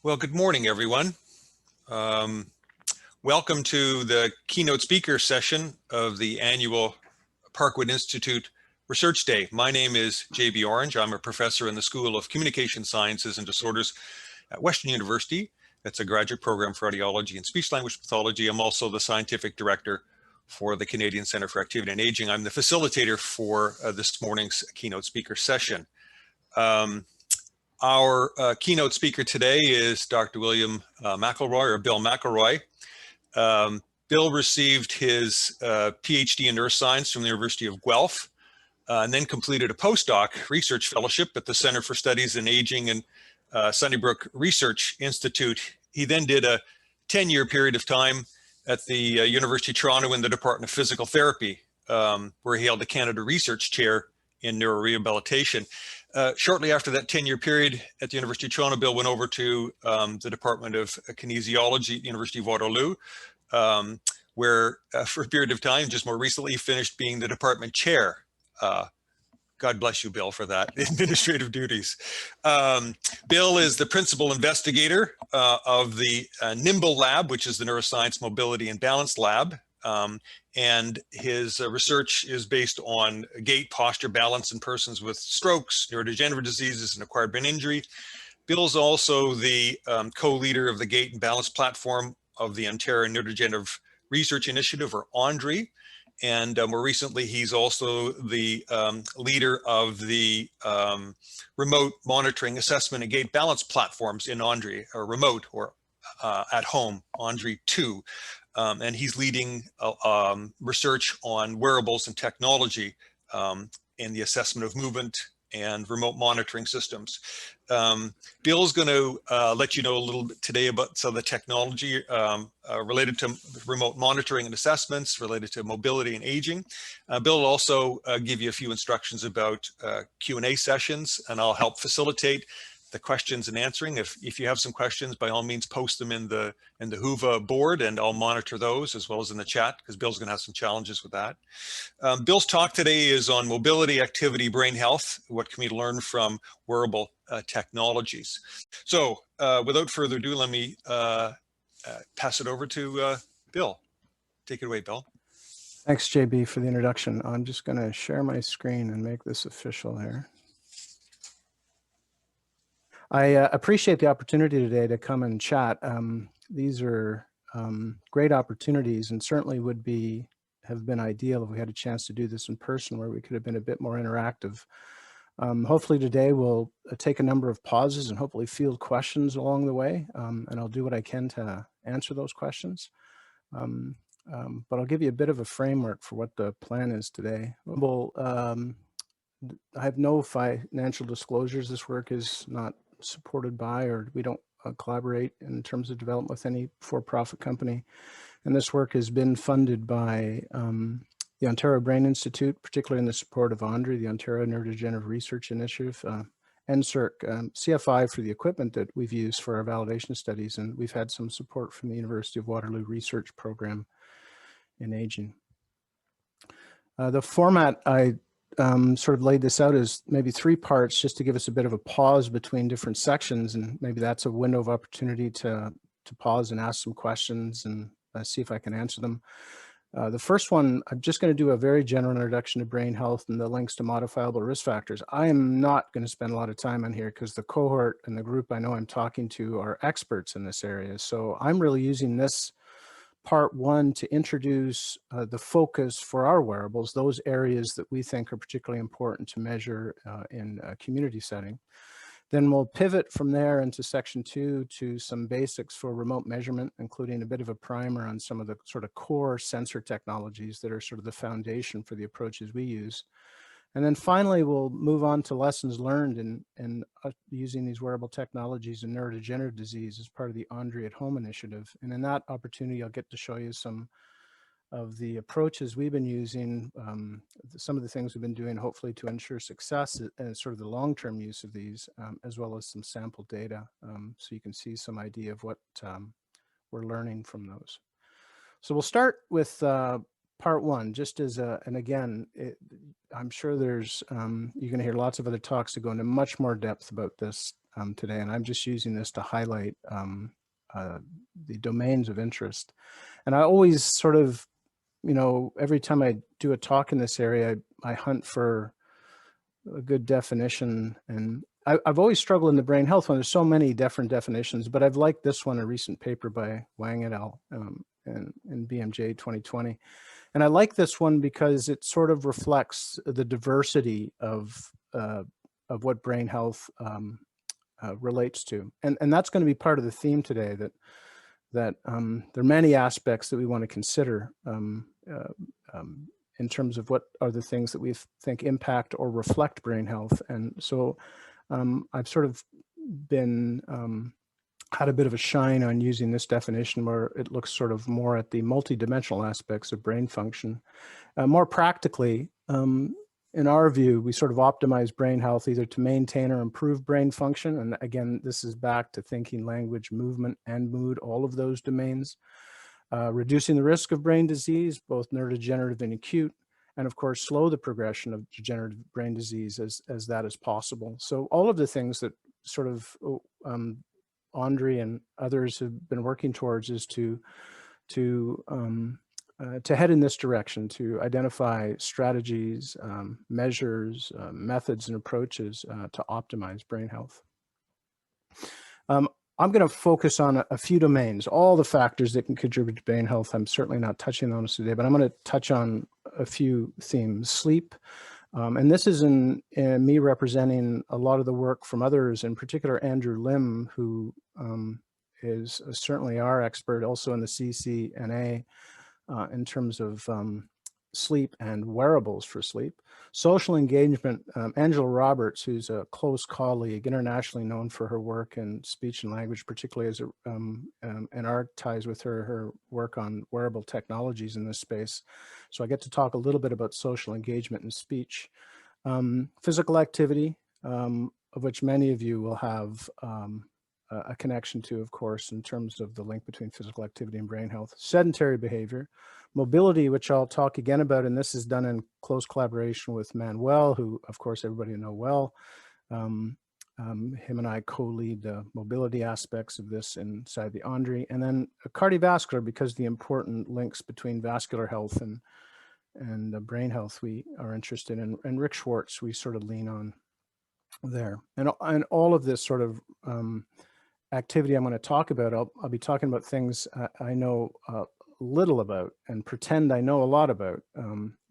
Well, good morning, everyone. Welcome to the keynote speaker session of the annual Parkwood Institute Research Day. My name is J.B. Orange. I'm a professor in the School of Communication Sciences and Disorders at Western University. That's a graduate program for audiology and speech-language pathology. I'm also the scientific director for the Canadian Centre for Activity and Aging. I'm the facilitator for this morning's keynote speaker session. Our keynote speaker today is Dr. William McElroy, or Bill McElroy. Bill received his PhD in neuroscience from the University of Guelph, and then completed a postdoc research fellowship at the Center for Studies in Aging and Sunnybrook Research Institute. He then did a 10-year period of time at the University of Toronto in the Department of Physical Therapy, where he held the Canada Research Chair in neurorehabilitation. Shortly after that 10-year period at the University of Toronto, Bill went over to the Department of Kinesiology at the University of Waterloo, where for a period of time, just more recently, finished being the department chair. God bless you, Bill, for that administrative duties. Bill is the principal investigator of the NIMBLE Lab, which is the Neuroscience Mobility and Balance Lab. And his research is based on gait, posture, balance in persons with strokes, neurodegenerative diseases, and acquired brain injury. Bill's also the co-leader of the Gait and Balance platform of the Ontario Neurodegenerative Research Initiative, or ONDRI. And more recently, he's also the leader of the remote monitoring, assessment, and gait balance platforms in ONDRI, or remote or at home, ONDRI 2. And he's leading research on wearables and technology in the assessment of movement and remote monitoring systems. Bill's going to let you know a little bit today about some of the technology related to remote monitoring and assessments related to mobility and aging. Bill will also give you a few instructions about Q&A sessions, and I'll help facilitate the questions and answering. If you have some questions, by all means, post them in the Whova board, and I'll monitor those as well as in the chat, because Bill's going to have some challenges with that. Bill's talk today is on mobility, activity, brain health. What can we learn from wearable technologies? So without further ado, let me pass it over to Bill. Take it away, Bill. Thanks, JB, for the introduction. I'm just going to share my screen and make this official here. I appreciate the opportunity today to come and chat. These are great opportunities, and certainly would have been ideal if we had a chance to do this in person, where we could have been a bit more interactive. Hopefully today we'll take a number of pauses and hopefully field questions along the way, and I'll do what I can to answer those questions. But I'll give you a bit of a framework for what the plan is today. I have no financial disclosures. This work is not supported by, or we don't collaborate in terms of development with any for-profit company. And this work has been funded by the Ontario Brain Institute, particularly in the support of ONDRI, the Ontario Neurodegenerative Research Initiative, NSERC, CFI for the equipment that we've used for our validation studies, and we've had some support from the University of Waterloo Research Program in Aging. The format, I sort of laid this out as maybe 3 parts, just to give us a bit of a pause between different sections, and maybe that's a window of opportunity to pause and ask some questions and see if I can answer them. The first one, I'm just going to do a very general introduction to brain health and the links to modifiable risk factors. I am not going to spend a lot of time on here because the cohort and the group I know I'm talking to are experts in this area. So I'm really using this part 1 to introduce the focus for our wearables, those areas that we think are particularly important to measure in a community setting. Then we'll pivot from there into section 2 to some basics for remote measurement, including a bit of a primer on some of the sort of core sensor technologies that are sort of the foundation for the approaches we use. And then finally, we'll move on to lessons learned in using these wearable technologies in neurodegenerative disease as part of the ONDRI at Home initiative. And in that opportunity, I'll get to show you some of the approaches we've been using, some of the things we've been doing, hopefully to ensure success and sort of the long-term use of these, as well as some sample data, so you can see some idea of what we're learning from those. So we'll start with part 1, just as and again, I'm sure there's, you're going to hear lots of other talks to go into much more depth about this today, and I'm just using this to highlight the domains of interest. And I always sort of, every time I do a talk in this area, I hunt for a good definition. And I've always struggled in the brain health one. There's so many different definitions, but I've liked this one, a recent paper by Wang et al. In BMJ 2020. And I like this one because it sort of reflects the diversity of what brain health relates to. And that's going to be part of the theme today, that there are many aspects that we want to consider in terms of what are the things that we think impact or reflect brain health. And so I've sort of been had a bit of a shine on using this definition, where it looks sort of more at the multidimensional aspects of brain function. More practically, in our view, we sort of optimize brain health either to maintain or improve brain function. And again, this is back to thinking, language, movement, and mood, all of those domains. Reducing the risk of brain disease, both neurodegenerative and acute, and of course, slow the progression of degenerative brain disease as that is possible. So all of the things that sort of Andre and others have been working towards is to head in this direction, to identify strategies, measures, methods, and approaches to optimize brain health. I'm going to focus on a few domains, all the factors that can contribute to brain health. I'm certainly not touching on this today, but I'm going to touch on a few themes. Sleep, and this is in me representing a lot of the work from others, in particular Andrew Lim, who is certainly our expert also in the CCNA in terms of sleep and wearables for sleep. Social engagement, Angela Roberts, who's a close colleague, internationally known for her work in speech and language, particularly as and our ties with her work on wearable technologies in this space. So I get to talk a little bit about social engagement and speech. Physical activity, of which many of you will have a connection to, of course, in terms of the link between physical activity and brain health. Sedentary behavior. Mobility, which I'll talk again about, and this is done in close collaboration with Manuel, who, of course, everybody know well. Him and I co-lead the mobility aspects of this inside the Andre. And then cardiovascular, because the important links between vascular health and brain health we are interested in. And Rick Schwartz, we sort of lean on there. And all of this sort of activity I'm going to talk about, I'll be talking about things I know little about and pretend I know a lot about,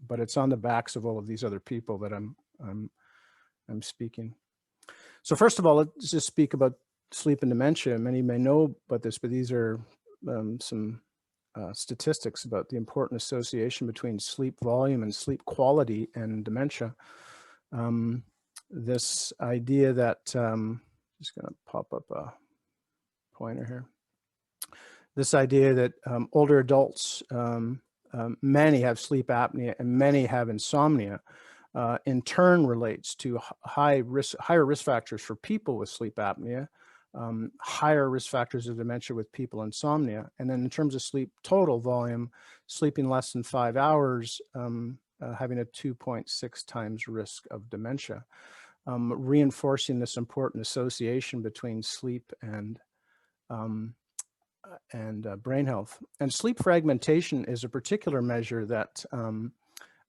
but it's on the backs of all of these other people that I'm speaking. So first of all, let's just speak about sleep and dementia. Many may know about this, but these are some statistics about the important association between sleep volume and sleep quality and dementia. This idea that, just going to pop up a pointer here. This idea that older adults, many have sleep apnea and many have insomnia, in turn relates to higher risk factors for people with sleep apnea, higher risk factors of dementia with people insomnia. And then in terms of sleep total volume, sleeping less than 5 hours, having a 2.6 times risk of dementia, reinforcing this important association between sleep and brain health. And sleep fragmentation is a particular measure that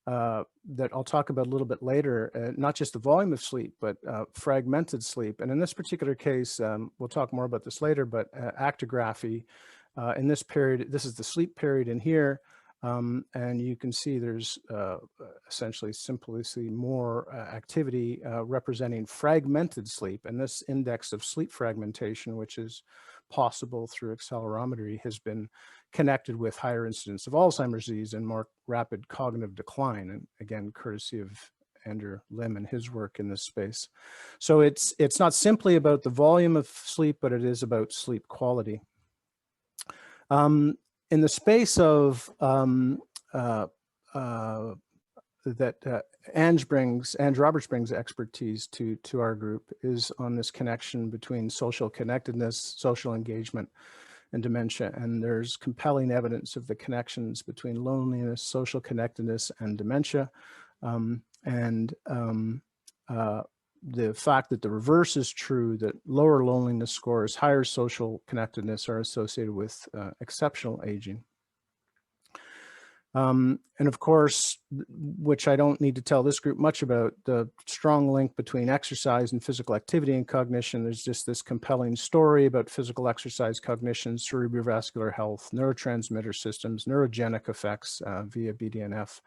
that I'll talk about a little bit later, not just the volume of sleep, but fragmented sleep. And in this particular case, we'll talk more about this later, but actigraphy in this period, this is the sleep period in here. And you can see there's essentially simply more activity representing fragmented sleep. And this index of sleep fragmentation, which is possible through accelerometry, has been connected with higher incidence of Alzheimer's disease and more rapid cognitive decline. And again, courtesy of Andrew Lim and his work in this space. So it's not simply about the volume of sleep, but it is about sleep quality. In the space of that Ange Roberts brings expertise to our group is on this connection between social connectedness, social engagement, and dementia. And there's compelling evidence of the connections between loneliness, social connectedness, and dementia. the fact that the reverse is true, that lower loneliness scores, higher social connectedness are associated with exceptional aging. And of course, which I don't need to tell this group much about, the strong link between exercise and physical activity and cognition. There's just this compelling story about physical exercise, cognition, cerebrovascular health, neurotransmitter systems, neurogenic effects via BDNF.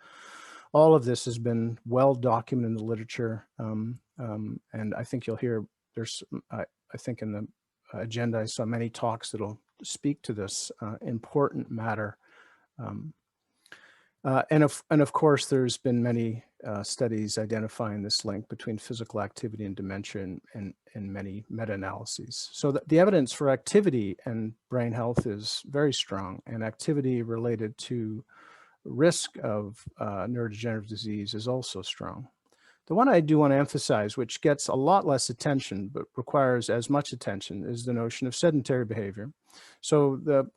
All of this has been well documented in the literature. And I think you'll hear, there's, I think in the agenda, I saw many talks that'll speak to this important matter. And of course, there's been many studies identifying this link between physical activity and dementia and many meta-analyses. So the evidence for activity and brain health is very strong, and activity related to risk of neurodegenerative disease is also strong. The one I do want to emphasize, which gets a lot less attention but requires as much attention, is the notion of sedentary behavior. So the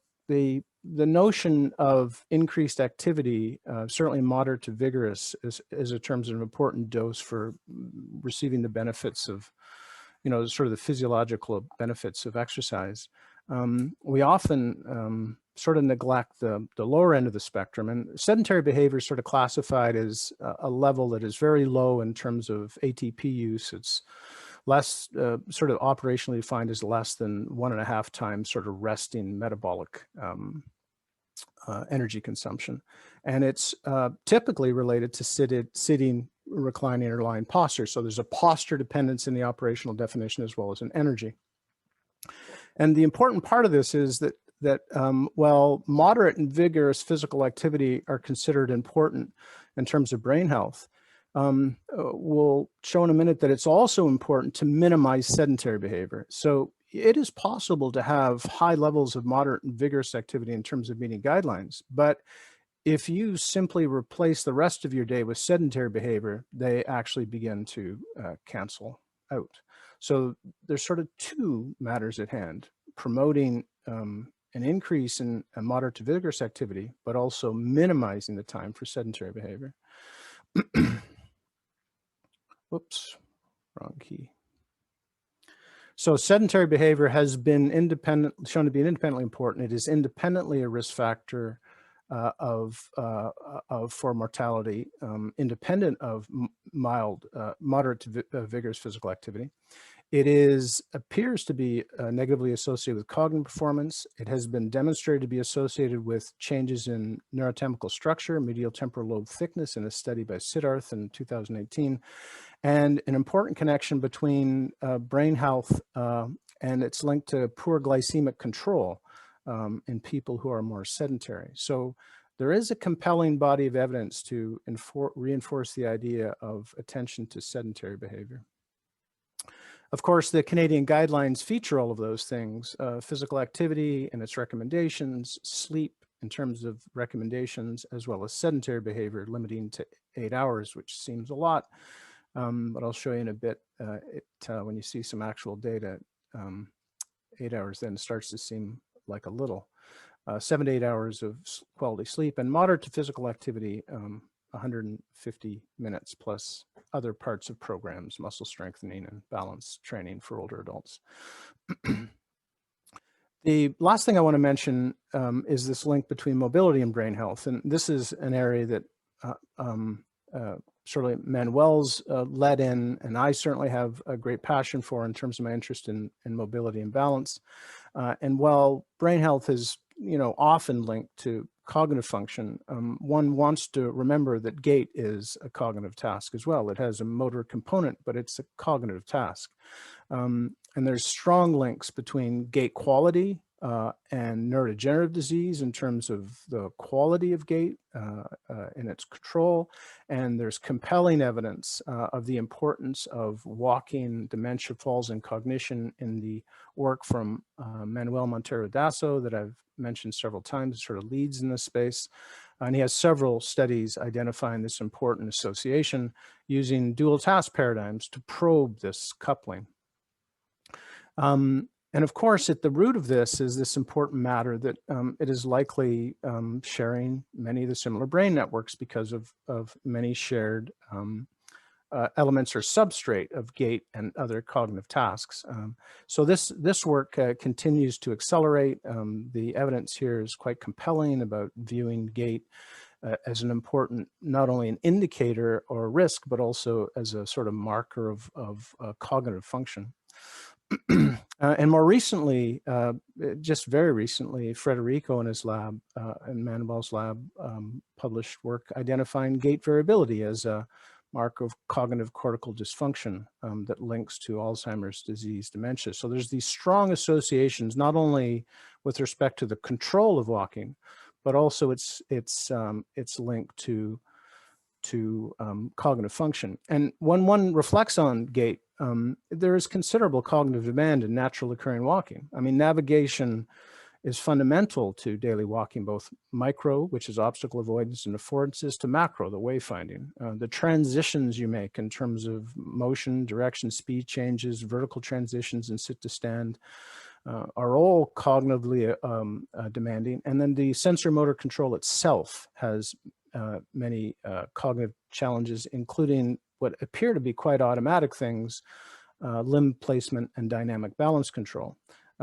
notion of increased activity, certainly moderate to vigorous, is in terms of an important dose for receiving the benefits of, sort of the physiological benefits of exercise. We often sort of neglect the lower end of the spectrum, and sedentary behavior is sort of classified as a level that is very low in terms of ATP use. It's less sort of operationally defined as less than 1.5 times sort of resting metabolic energy consumption. And it's typically related to sitting, reclining, or lying posture. So there's a posture dependence in the operational definition as well as an energy. And the important part of this is that while moderate and vigorous physical activity are considered important in terms of brain health, we'll show in a minute that it's also important to minimize sedentary behavior. So it is possible to have high levels of moderate and vigorous activity in terms of meeting guidelines, but if you simply replace the rest of your day with sedentary behavior, they actually begin to cancel out. So there's sort of two matters at hand: promoting an increase in moderate to vigorous activity, but also minimizing the time for sedentary behavior. Whoops, wrong key. So sedentary behavior has been shown to be independently important. It is independently a risk factor for mortality, independent of moderate to vigorous physical activity. It appears to be negatively associated with cognitive performance. It has been demonstrated to be associated with changes in neurochemical structure, medial temporal lobe thickness, in a study by Siddharth in 2018, and an important connection between brain health and its linked to poor glycemic control in people who are more sedentary. So there is a compelling body of evidence to reinforce the idea of attention to sedentary behavior. Of course, the Canadian guidelines feature all of those things: physical activity and its recommendations, sleep in terms of recommendations, as well as sedentary behavior limiting to 8 hours, which seems a lot. But I'll show you in a bit, when you see some actual data, 8 hours then starts to seem like a little. 7 to 8 hours of quality sleep, and moderate to physical activity, 150 minutes plus other parts of programs, muscle strengthening and balance training for older adults. The last thing I want to mention is this link between mobility and brain health. And this is an area that certainly Manuel's led in, and I certainly have a great passion for in terms of my interest in mobility and balance. And while brain health is often linked to cognitive function, one wants to remember that gait is a cognitive task as well. It has a motor component, but it's a cognitive task. And there's strong links between gait quality and neurodegenerative disease in terms of the quality of gait and its control. And there's compelling evidence of the importance of walking dementia, falls, and cognition in the work from Manuel Montero Dasso that I've mentioned several times, sort of leads in this space. And he has several studies identifying this important association using dual task paradigms to probe this coupling. And of course, at the root of this is this important matter that it is likely sharing many of the similar brain networks because of many shared elements or substrate of gait and other cognitive tasks. So this work continues to accelerate. The evidence here is quite compelling about viewing gait as an important, not only an indicator or risk, but also as a sort of marker of cognitive function. And more recently, just very recently, Federico and his lab, and Manibal's lab, published work identifying gait variability as a mark of cognitive cortical dysfunction that links to Alzheimer's disease dementia. So there's these strong associations, not only with respect to the control of walking, but also its link to cognitive function. And when one reflects on gait, there is considerable cognitive demand in natural occurring walking. I mean, navigation is fundamental to daily walking, both micro, which is obstacle avoidance and affordances, to macro, the wayfinding. The transitions you make in terms of motion, direction, speed changes, vertical transitions, and sit to stand are all cognitively demanding. And then the sensor motor control itself has many cognitive challenges, including what appear to be quite automatic things, limb placement and dynamic balance control.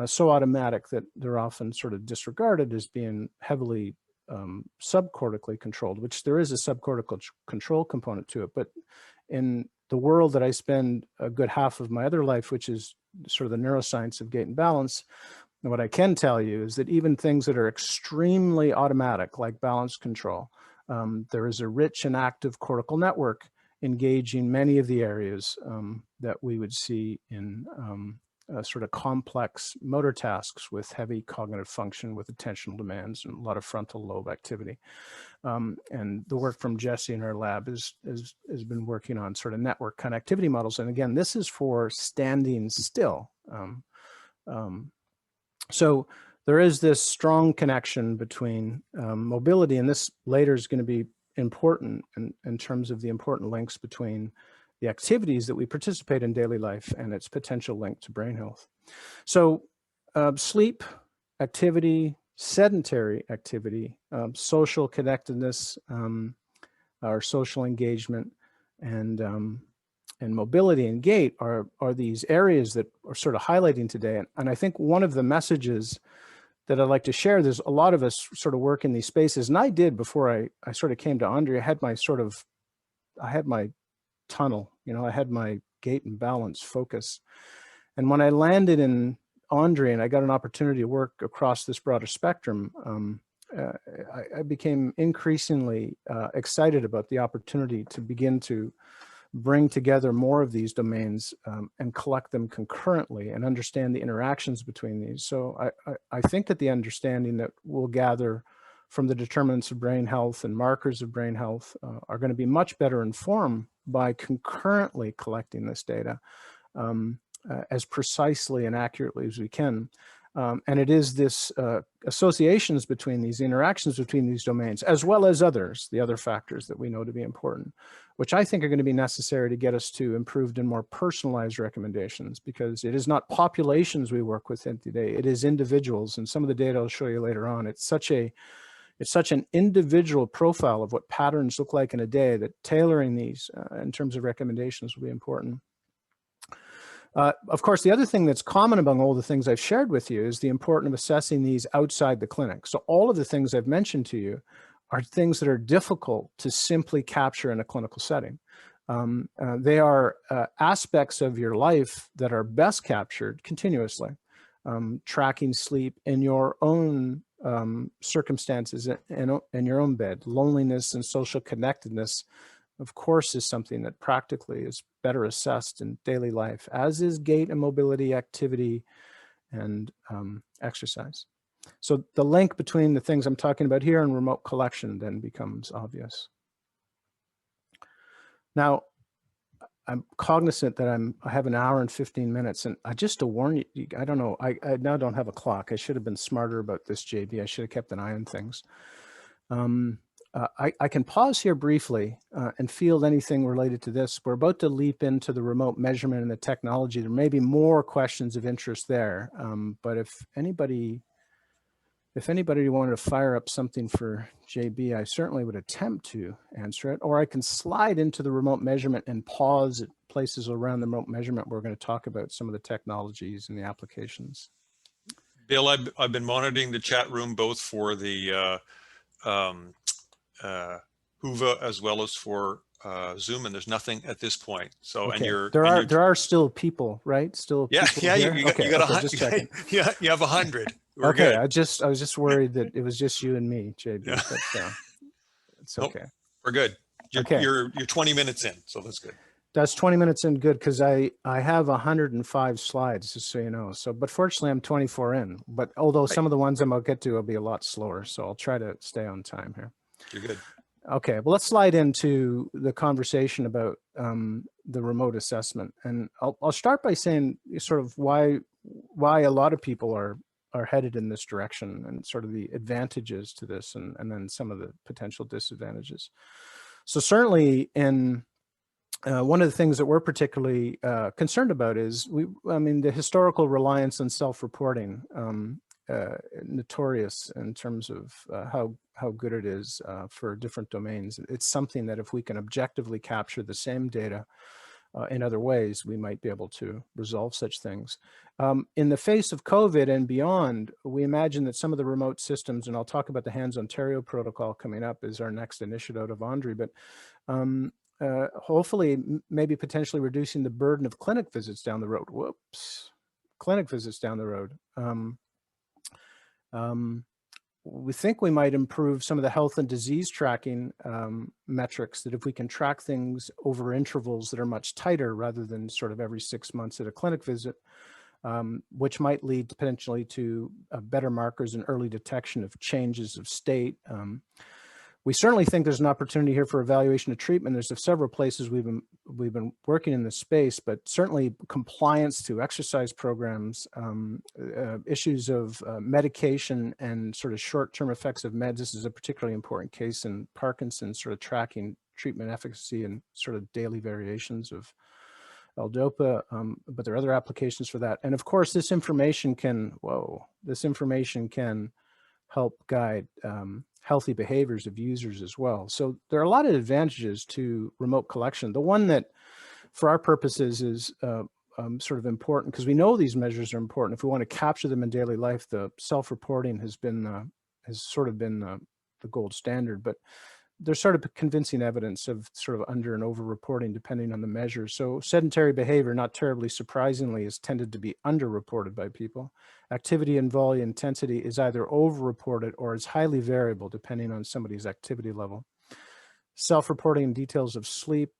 So automatic that they're often sort of disregarded as being heavily subcortically controlled, which there is a subcortical control component to it. But in the world that I spend a good half of my other life, which is sort of the neuroscience of gait and balance, and what I can tell you is that even things that are extremely automatic, like balance control, there is a rich and active cortical network engaging many of the areas that we would see in sort of complex motor tasks with heavy cognitive function, with attentional demands and a lot of frontal lobe activity. And the work from Jesse in our lab has been working on sort of network connectivity models. And again, this is for standing still. So there is this strong connection between mobility, and this later is going to be important in terms of the important links between the activities that we participate in daily life and its potential link to brain health. So sleep, activity, sedentary activity, social connectedness, our social engagement, and mobility and gait are these areas that are sort of highlighting today. And I think one of the messages that I'd like to share, there's a lot of us sort of work in these spaces, and I did before I sort of came to Andre. I had my tunnel, I had my gait and balance focus. And when I landed in Andre and I got an opportunity to work across this broader spectrum, I became increasingly excited about the opportunity to begin to bring together more of these domains and collect them concurrently and understand the interactions between these. So I think that the understanding that we'll gather from the determinants of brain health and markers of brain health are going to be much better informed by concurrently collecting this data as precisely and accurately as we can. And it is this associations between these interactions between these domains, as well as others, the other factors that we know to be important, which I think are going to be necessary to get us to improved and more personalized recommendations, because it is not populations we work with today, it is individuals. And some of the data I'll show you later on, it's such an individual profile of what patterns look like in a day that tailoring these in terms of recommendations will be important. Of course, the other thing that's common among all the things I've shared with you is the importance of assessing these outside the clinic. So all of the things I've mentioned to you are things that are difficult to simply capture in a clinical setting. They are aspects of your life that are best captured continuously. Tracking sleep in your own circumstances in your own bed. Loneliness and social connectedness, of course, is something that practically is better assessed in daily life, as is gait and mobility, activity, and exercise. So the link between the things I'm talking about here and remote collection then becomes obvious. Now, I'm cognizant that I have an hour and 15 minutes, and just to warn you, I don't know, I now don't have a clock. I should have been smarter about this, JB. I should have kept an eye on things. I can pause here briefly and field anything related to this. We're about to leap into the remote measurement and the technology. There may be more questions of interest there, but if anybody If anybody wanted to fire up something for JB, I certainly would attempt to answer it, or I can slide into the remote measurement and pause at places around the remote measurement. We're going to talk about some of the technologies and the applications. Bill, I've been monitoring the chat room both for the Whova as well as for Zoom, and there's nothing at this point. So, Okay. and there are still people, right? Still yeah, people yeah, here? you got Just checking. yeah, you have 100. We're Okay, good. I was just worried that it was just you and me, JB, Yeah. but it's Nope, okay. we're good. Okay. You're 20 minutes in, so that's good. That's 20 minutes in, good, because I have 105 slides, just so you know. So, but fortunately, I'm 24 in. But although some of the ones I'm going to get to will be a lot slower, so I'll try to stay on time here. You're good. Okay, well, let's slide into the conversation about the remote assessment, and I'll start by saying sort of why a lot of people are headed in this direction, and sort of the advantages to this, and then some of the potential disadvantages. So certainly in one of the things that we're particularly concerned about is the historical reliance on self-reporting, notorious in terms of how good it is for different domains. It's something that if we can objectively capture the same data in other ways, we might be able to resolve such things. In the face of COVID and beyond, we imagine that some of the remote systems, and I'll talk about the Hands Ontario protocol coming up as our next initiative out of Andre, but hopefully maybe potentially reducing the burden of clinic visits down the road. Whoops, clinic visits down the road. We think we might improve some of the health and disease tracking metrics, that if we can track things over intervals that are much tighter rather than sort of every 6 months at a clinic visit, which might lead potentially to better markers and early detection of changes of state. We certainly think there's an opportunity here for evaluation of treatment. There's several places we've been working in this space, but certainly compliance to exercise programs, issues of medication and sort of short-term effects of meds. This is a particularly important case in Parkinson's, sort of tracking treatment efficacy and sort of daily variations of L-DOPA, but there are other applications for that. And of course, this information can help guide healthy behaviors of users as well. So there are a lot of advantages to remote collection. The one that, for our purposes, is sort of important, because we know these measures are important. If we want to capture them in daily life, the self-reporting has sort of been the gold standard. But there's sort of convincing evidence of sort of under and over reporting depending on the measure. So sedentary behavior, not terribly surprisingly, is tended to be underreported by people. Activity and volume intensity is either overreported or is highly variable depending on somebody's activity level. Self-reporting details of sleep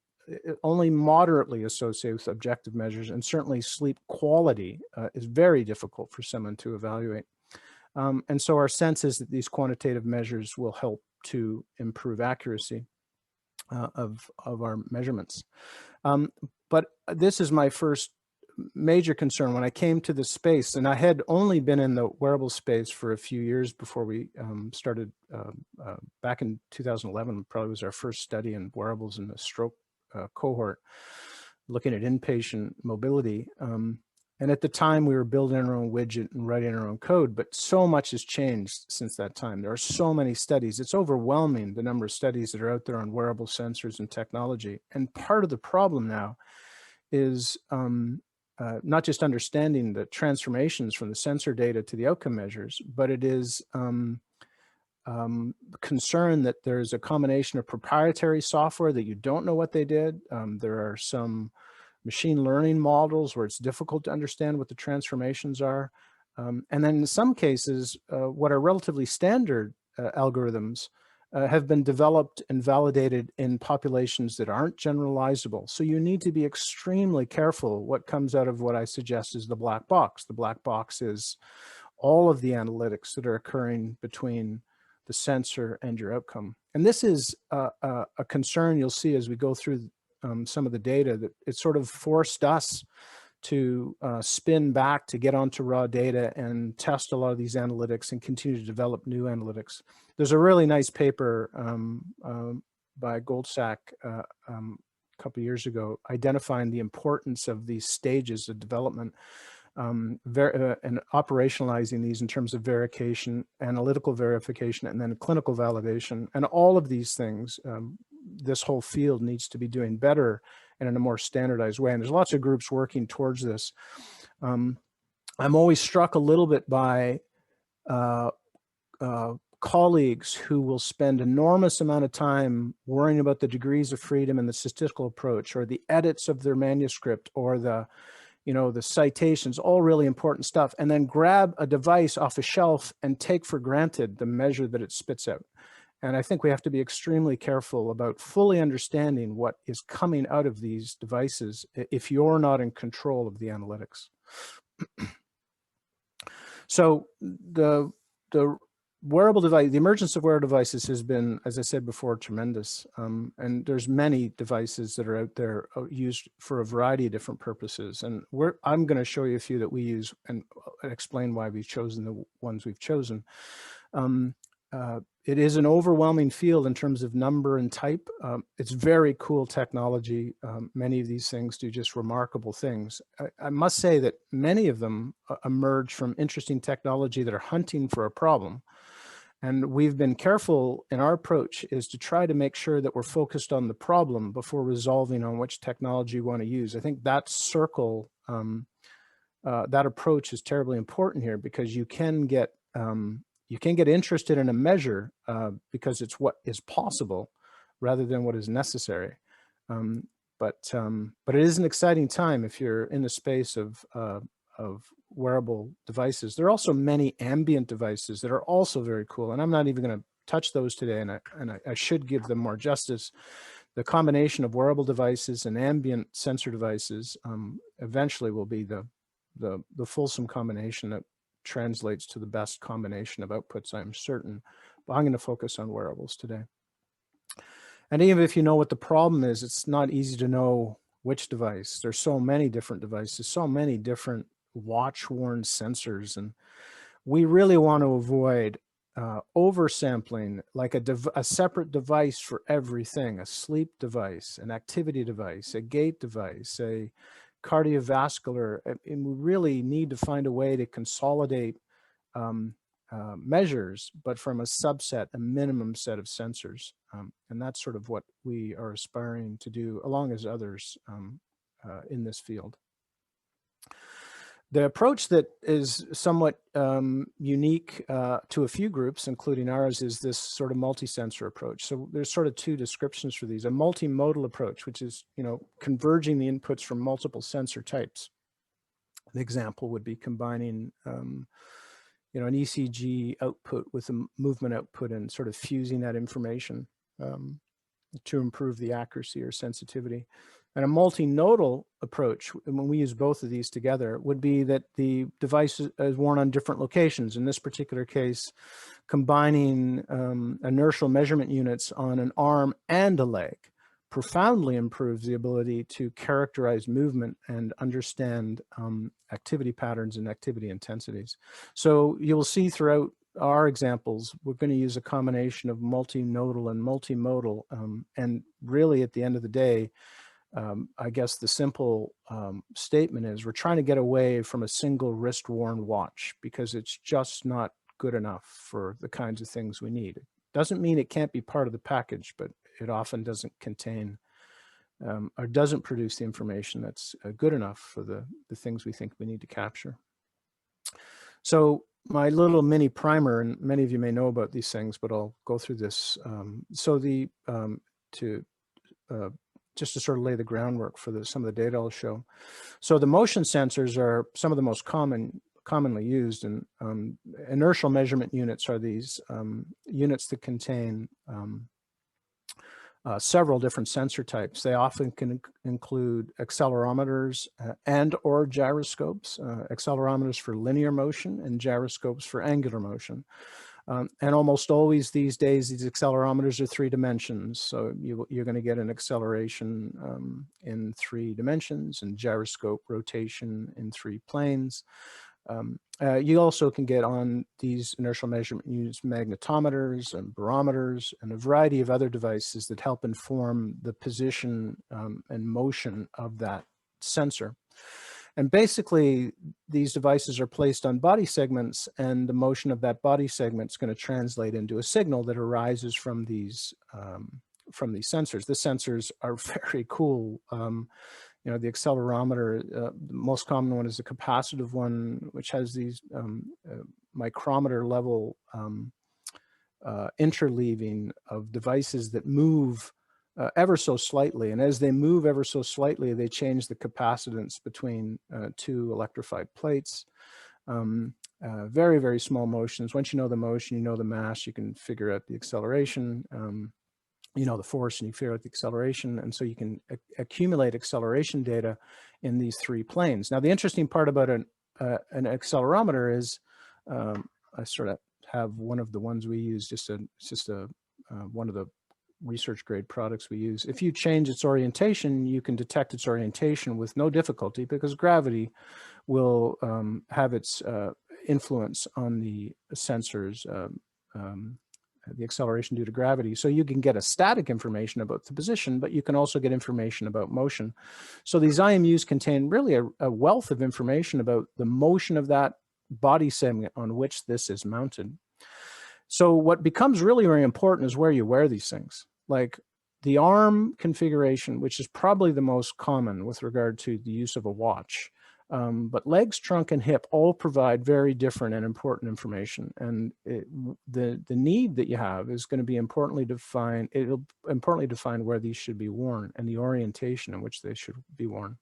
only moderately associated with objective measures, and certainly sleep quality is very difficult for someone to evaluate. And so our sense is that these quantitative measures will help to improve accuracy of our measurements. But this is my first major concern when I came to this space, and I had only been in the wearable space for a few years before we started back in 2011, probably was our first study in wearables in the stroke cohort, looking at inpatient mobility. And at the time, we were building our own widget and writing our own code, but so much has changed since that time. There are so many studies. It's overwhelming, the number of studies that are out there on wearable sensors and technology. And part of the problem now is not just understanding the transformations from the sensor data to the outcome measures, but it is concern that there's a combination of proprietary software that you don't know what they did. There are some machine learning models where it's difficult to understand what the transformations are. And then in some cases, what are relatively standard algorithms have been developed and validated in populations that aren't generalizable. So you need to be extremely careful what comes out of what I suggest is the black box. The black box is all of the analytics that are occurring between the sensor and your outcome. And this is a concern you'll see as we go through some of the data, that it sort of forced us to spin back to get onto raw data and test a lot of these analytics and continue to develop new analytics. There's a really nice paper by Goldsack a couple of years ago identifying the importance of these stages of development. and operationalizing these in terms of verification, analytical verification, and then clinical validation. And all of these things, this whole field needs to be doing better and in a more standardized way. And there's lots of groups working towards this. I'm always struck a little bit by colleagues who will spend enormous amount of time worrying about the degrees of freedom in the statistical approach, or the edits of their manuscript, or the citations, all really important stuff, and then grab a device off a shelf and take for granted the measure that it spits out. And I think we have to be extremely careful about fully understanding what is coming out of these devices if you're not in control of the analytics. So the wearable device, the emergence of wearable devices has been, as I said before, tremendous. And there's many devices that are out there used for a variety of different purposes. And I'm going to show you a few that we use and explain why we've chosen the ones we've chosen. It is an overwhelming field in terms of number and type. It's very cool technology. Many of these things do just remarkable things. I must say that many of them emerge from interesting technology that are hunting for a problem. And we've been careful in our approach is to try to make sure that we're focused on the problem before resolving on which technology we want to use. I think that circle, that approach is terribly important here, because you can get interested in a measure because it's what is possible rather than what is necessary. But it is an exciting time if you're in the space of wearable devices. There are also many ambient devices that are also very cool, and I'm not even going to touch those today, and I should give them more justice. The combination of wearable devices and ambient sensor devices eventually will be the fulsome combination that translates to the best combination of outputs, I'm certain. But I'm going to focus on wearables today. And even if you know what the problem is, it's not easy to know which device. There's so many different devices, so many different watch-worn sensors, and we really want to avoid oversampling, like a separate device for everything: a sleep device, an activity device, a gait device, a cardiovascular. And we really need to find a way to consolidate measures, but from a subset, a minimum set of sensors. And that's sort of what we are aspiring to do, along as others in this field. The approach that is somewhat unique to a few groups, including ours, is this sort of multi-sensor approach. So there's sort of two descriptions for these: a multimodal approach, which is, converging the inputs from multiple sensor types. The example would be combining, an ECG output with a movement output and sort of fusing that information to improve the accuracy or sensitivity. And a multinodal approach, when we use both of these together, would be that the device is worn on different locations. In this particular case, combining inertial measurement units on an arm and a leg profoundly improves the ability to characterize movement and understand activity patterns and activity intensities. So you'll see throughout our examples, we're going to use a combination of multinodal and multimodal. And really, at the end of the day, I guess the simple statement is we're trying to get away from a single wrist-worn watch, because it's just not good enough for the kinds of things we need. It doesn't mean it can't be part of the package, but it often doesn't contain or doesn't produce the information that's good enough for the things we think we need to capture. So my little mini primer, and many of you may know about these things, but I'll go through this. Just to sort of lay the groundwork for some of the data I'll show. So the motion sensors are some of the most commonly used, and inertial measurement units are these units that contain several different sensor types. They often can include accelerometers and or gyroscopes, accelerometers for linear motion and gyroscopes for angular motion. And almost always these days, these accelerometers are 3 dimensions. So you're going to get an acceleration in 3 dimensions and gyroscope rotation in 3 planes. You also can get on these inertial measurement units magnetometers and barometers and a variety of other devices that help inform the position and motion of that sensor. And basically, these devices are placed on body segments, and the motion of that body segment is going to translate into a signal that arises from these sensors. The sensors are very cool. You know, the accelerometer, the most common one is the capacitive one, which has these micrometer level interleaving of devices that move ever so slightly. And as they move ever so slightly, they change the capacitance between two electrified plates. Very, very small motions. Once you know the motion, you know the mass, you can figure out the acceleration. You know the force and you figure out the acceleration. And so you can accumulate acceleration data in these three planes. Now, the interesting part about an accelerometer is I sort of have one of the ones we use, it's just one of the research grade products we use. If you change its orientation, you can detect its orientation with no difficulty because gravity will have its influence on the sensors, the acceleration due to gravity. So you can get a static information about the position, but you can also get information about motion. So these IMUs contain really a wealth of information about the motion of that body segment on which this is mounted. So what becomes really very important is where you wear these things. Like the arm configuration, which is probably the most common with regard to the use of a watch. But legs, trunk, and hip all provide very different and important information. And the need that you have is going to be importantly defined. It'll importantly define where these should be worn and the orientation in which they should be worn.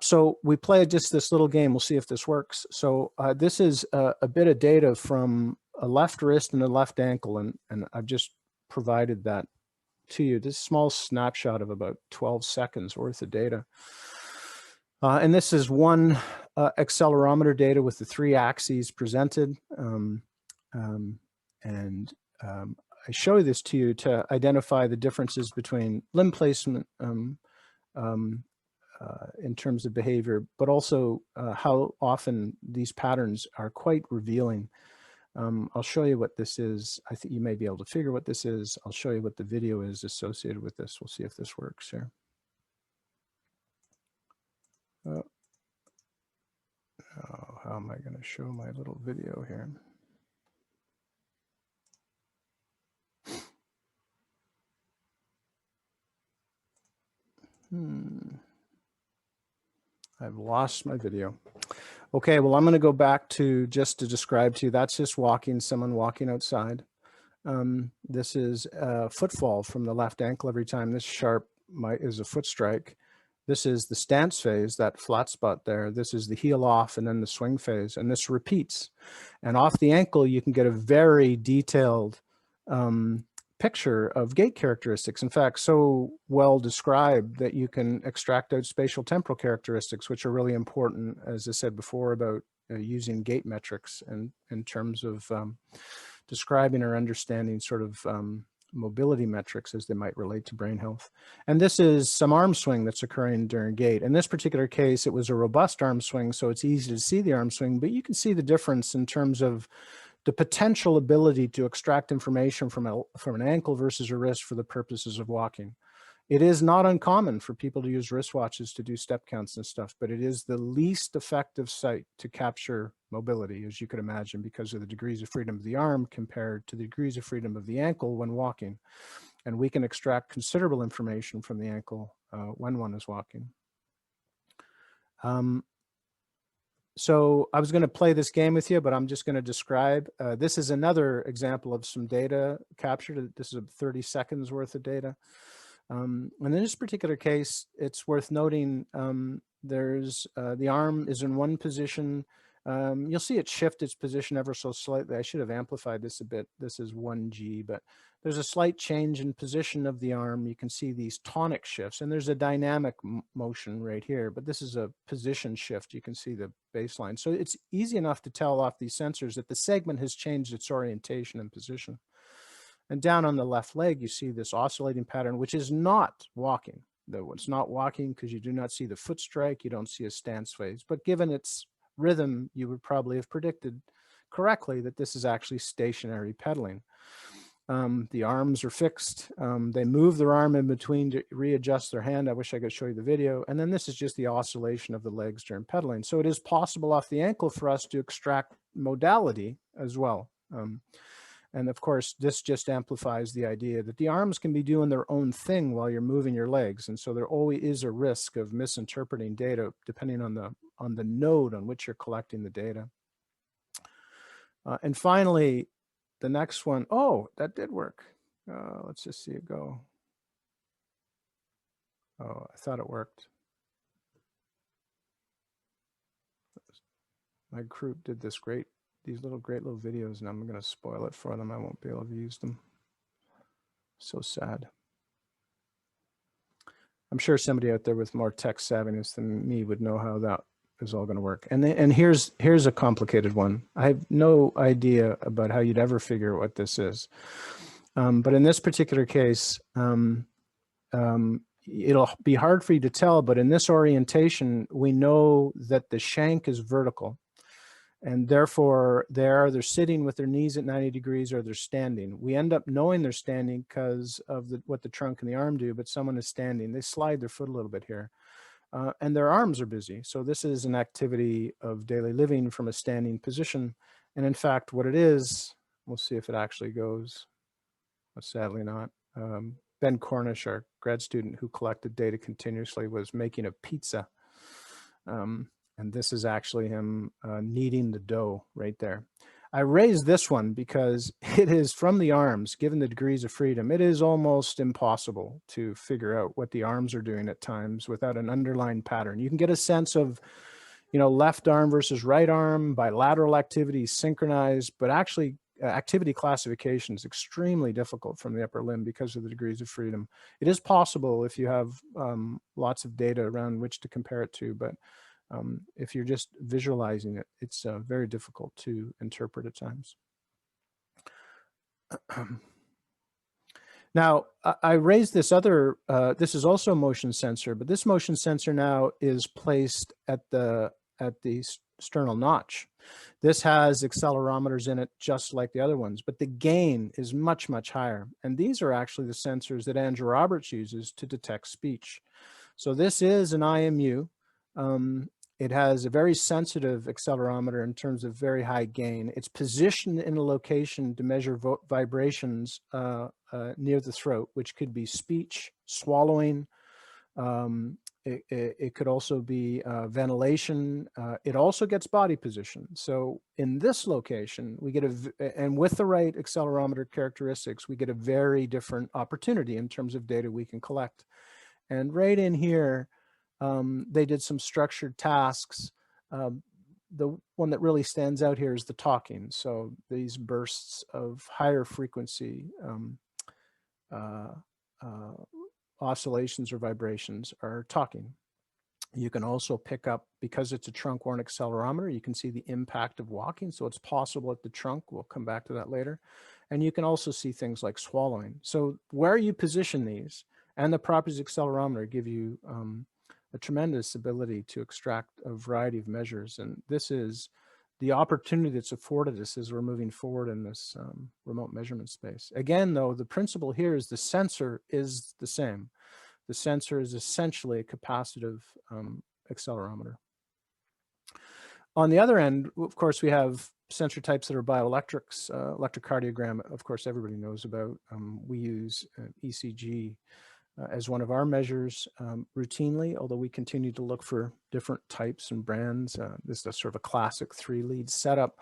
So we play just this little game. We'll see if this works. So this is a bit of data from a left wrist and a left ankle. And I've just provided that to you. This small snapshot of about 12 seconds worth of data. And this is one accelerometer data with the 3 axes presented. I show this to you to identify the differences between limb placement in terms of behavior, but also how often these patterns are quite revealing. I'll show you what this is. I think you may be able to figure what this is. I'll show you what the video is associated with this. We'll see if this works here. Oh, how am I going to show my little video here? I've lost my video. Okay, well, I'm going to go back to just to describe to you. That's just someone walking outside. This is a footfall from the left ankle every time. This sharp is a foot strike. This is the stance phase, that flat spot there. This is the heel off and then the swing phase, and this repeats. And off the ankle, you can get a very detailed picture of gait characteristics. In fact, so well described that you can extract out spatial temporal characteristics, which are really important, as I said before, about using gait metrics and in terms of describing or understanding sort of mobility metrics as they might relate to brain health. And this is some arm swing that's occurring during gait. In this particular case, it was a robust arm swing, so it's easy to see the arm swing, but you can see the difference in terms of the potential ability to extract information from an ankle versus a wrist for the purposes of walking. It is not uncommon for people to use wristwatches to do step counts and stuff, but it is the least effective site to capture mobility, as you could imagine, because of the degrees of freedom of the arm compared to the degrees of freedom of the ankle when walking. And we can extract considerable information from the ankle when one is walking. So I was going to play this game with you, but I'm just going to describe. This is another example of some data captured. This is 30 seconds worth of data. And in this particular case, it's worth noting there's the arm is in one position. You'll see it shift its position ever so slightly. I should have amplified this a bit. This is 1G, but there's a slight change in position of the arm. You can see these tonic shifts, and there's a dynamic motion right here, but this is a position shift. You can see the baseline. So it's easy enough to tell off these sensors that the segment has changed its orientation and position. And down on the left leg, you see this oscillating pattern, which is not walking. Though it's not walking because you do not see the foot strike, you don't see a stance phase. But given its rhythm, you would probably have predicted correctly that this is actually stationary pedaling. The arms are fixed. They move their arm in between to readjust their hand. I wish I could show you the video. And then this is just the oscillation of the legs during pedaling. So it is possible off the ankle for us to extract modality as well. And of course, this just amplifies the idea that the arms can be doing their own thing while you're moving your legs. And so there always is a risk of misinterpreting data depending on the node on which you're collecting the data. And finally, the next one, oh, that did work. Let's just see it go. Oh, I thought it worked. My group did these great little videos, and I'm going to spoil it for them. I won't be able to use them. So sad. I'm sure somebody out there with more tech savviness than me would know how that is all going to work. And here's a complicated one. I have no idea about how you'd ever figure out what this is. But in this particular case, it'll be hard for you to tell, but in this orientation, we know that the shank is vertical. And therefore, they're either sitting with their knees at 90 degrees or they're standing. We end up knowing they're standing because of what the trunk and the arm do, but someone is standing. They slide their foot a little bit here. And their arms are busy. So this is an activity of daily living from a standing position. And in fact, what it is, we'll see if it actually goes. Well, sadly not. Ben Cornish, our grad student who collected data continuously, was making a pizza. And this is actually him kneading the dough right there. I raised this one because it is from the arms, given the degrees of freedom, it is almost impossible to figure out what the arms are doing at times without an underlying pattern. You can get a sense of, left arm versus right arm, bilateral activity, synchronized, but actually activity classification is extremely difficult from the upper limb because of the degrees of freedom. It is possible if you have lots of data around which to compare it to, but if you're just visualizing it, it's very difficult to interpret at times. Now, I raised this other, this is also a motion sensor, but this motion sensor now is placed at the sternal notch. This has accelerometers in it just like the other ones, but the gain is much, much higher. And these are actually the sensors that Andrew Roberts uses to detect speech. So this is an IMU. It has a very sensitive accelerometer in terms of very high gain. It's positioned in a location to measure vibrations near the throat, which could be speech, swallowing. It could also be ventilation. It also gets body position. So in this location, we get and with the right accelerometer characteristics, we get a very different opportunity in terms of data we can collect. And right in here, they did some structured tasks. The one that really stands out here is the talking. So these bursts of higher frequency oscillations or vibrations are talking. You can also pick up, because it's a trunk-worn accelerometer, you can see the impact of walking. So it's possible at the trunk. We'll come back to that later. And you can also see things like swallowing. So where you position these and the properties accelerometer give you a tremendous ability to extract a variety of measures. And this is the opportunity that's afforded us as we're moving forward in this remote measurement space. Again, though, the principle here is the sensor is the same. The sensor is essentially a capacitive accelerometer. On the other end, of course, we have sensor types that are bioelectrics. Electrocardiogram, of course, everybody knows about. We use ECG as one of our measures routinely, although we continue to look for different types and brands. This is sort of a classic 3-lead setup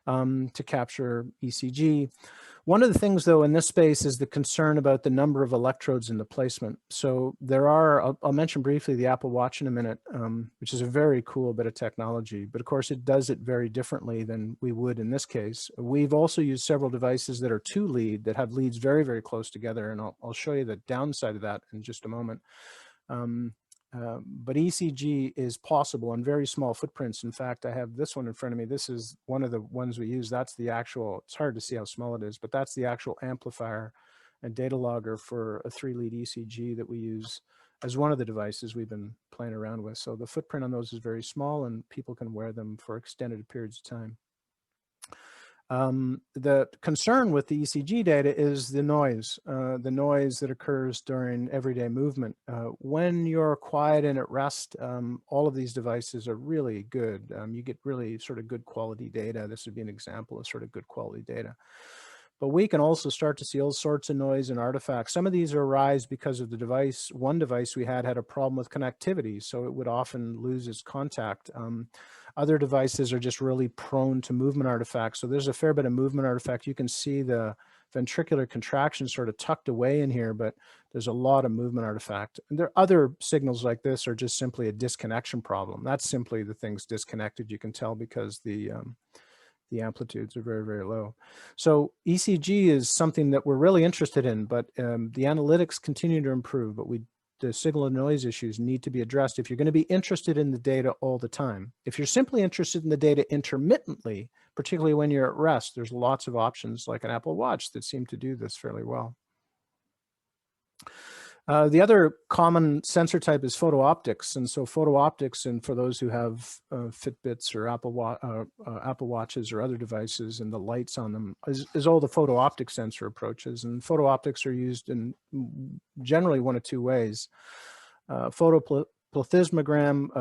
to capture ECG. One of the things, though, in this space is the concern about the number of electrodes in the placement. So there are, I'll mention briefly the Apple Watch in a minute, which is a very cool bit of technology, but of course it does it very differently than we would in this case. We've also used several devices that are 2-lead that have leads very, very close together, and I'll show you the downside of that in just a moment. But ECG is possible on very small footprints. In fact, I have this one in front of me. This is one of the ones we use. That's the actual, it's hard to see how small it is, but that's the actual amplifier and data logger for a 3-lead ECG that we use as one of the devices we've been playing around with. So the footprint on those is very small and people can wear them for extended periods of time. The concern with the ECG data is the noise that occurs during everyday movement. When you're quiet and at rest, all of these devices are really good. You get really sort of good quality data. This would be an example of sort of good quality data. But we can also start to see all sorts of noise and artifacts. Some of these arise because of the device. One device we had a problem with connectivity, so it would often lose its contact. Other devices are just really prone to movement artifacts. So there's a fair bit of movement artifact. You can see the ventricular contraction sort of tucked away in here, but there's a lot of movement artifact. And there are other signals like this are just simply a disconnection problem. That's simply the thing's disconnected. You can tell because the amplitudes are very, very low. So ECG is something that we're really interested in, but the analytics continue to improve, but the signal and noise issues need to be addressed if you're going to be interested in the data all the time. If you're simply interested in the data intermittently, particularly when you're at rest, there's lots of options like an Apple Watch that seem to do this fairly well. The other common sensor type is photo optics. And so photo optics, and for those who have Fitbits or Apple Watches or other devices and the lights on them, is all the photo optic sensor approaches. And photo optics are used in generally one of two ways. Photoplethysmogram,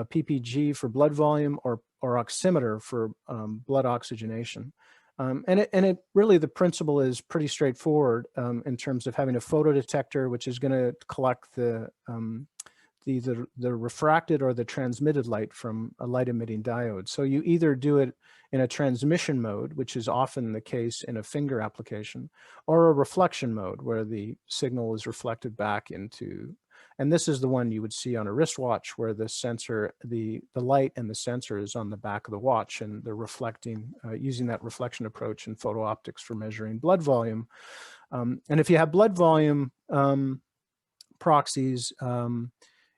PPG for blood volume, or oximeter for blood oxygenation. And it really, the principle is pretty straightforward in terms of having a photodetector, which is going to collect the refracted or the transmitted light from a light emitting diode. So you either do it in a transmission mode, which is often the case in a finger application, or a reflection mode where the signal is reflected back into, and this is the one you would see on a wristwatch where the sensor, the light and the sensor is on the back of the watch, and they're reflecting, using that reflection approach in photo optics for measuring blood volume. And if you have blood volume proxies,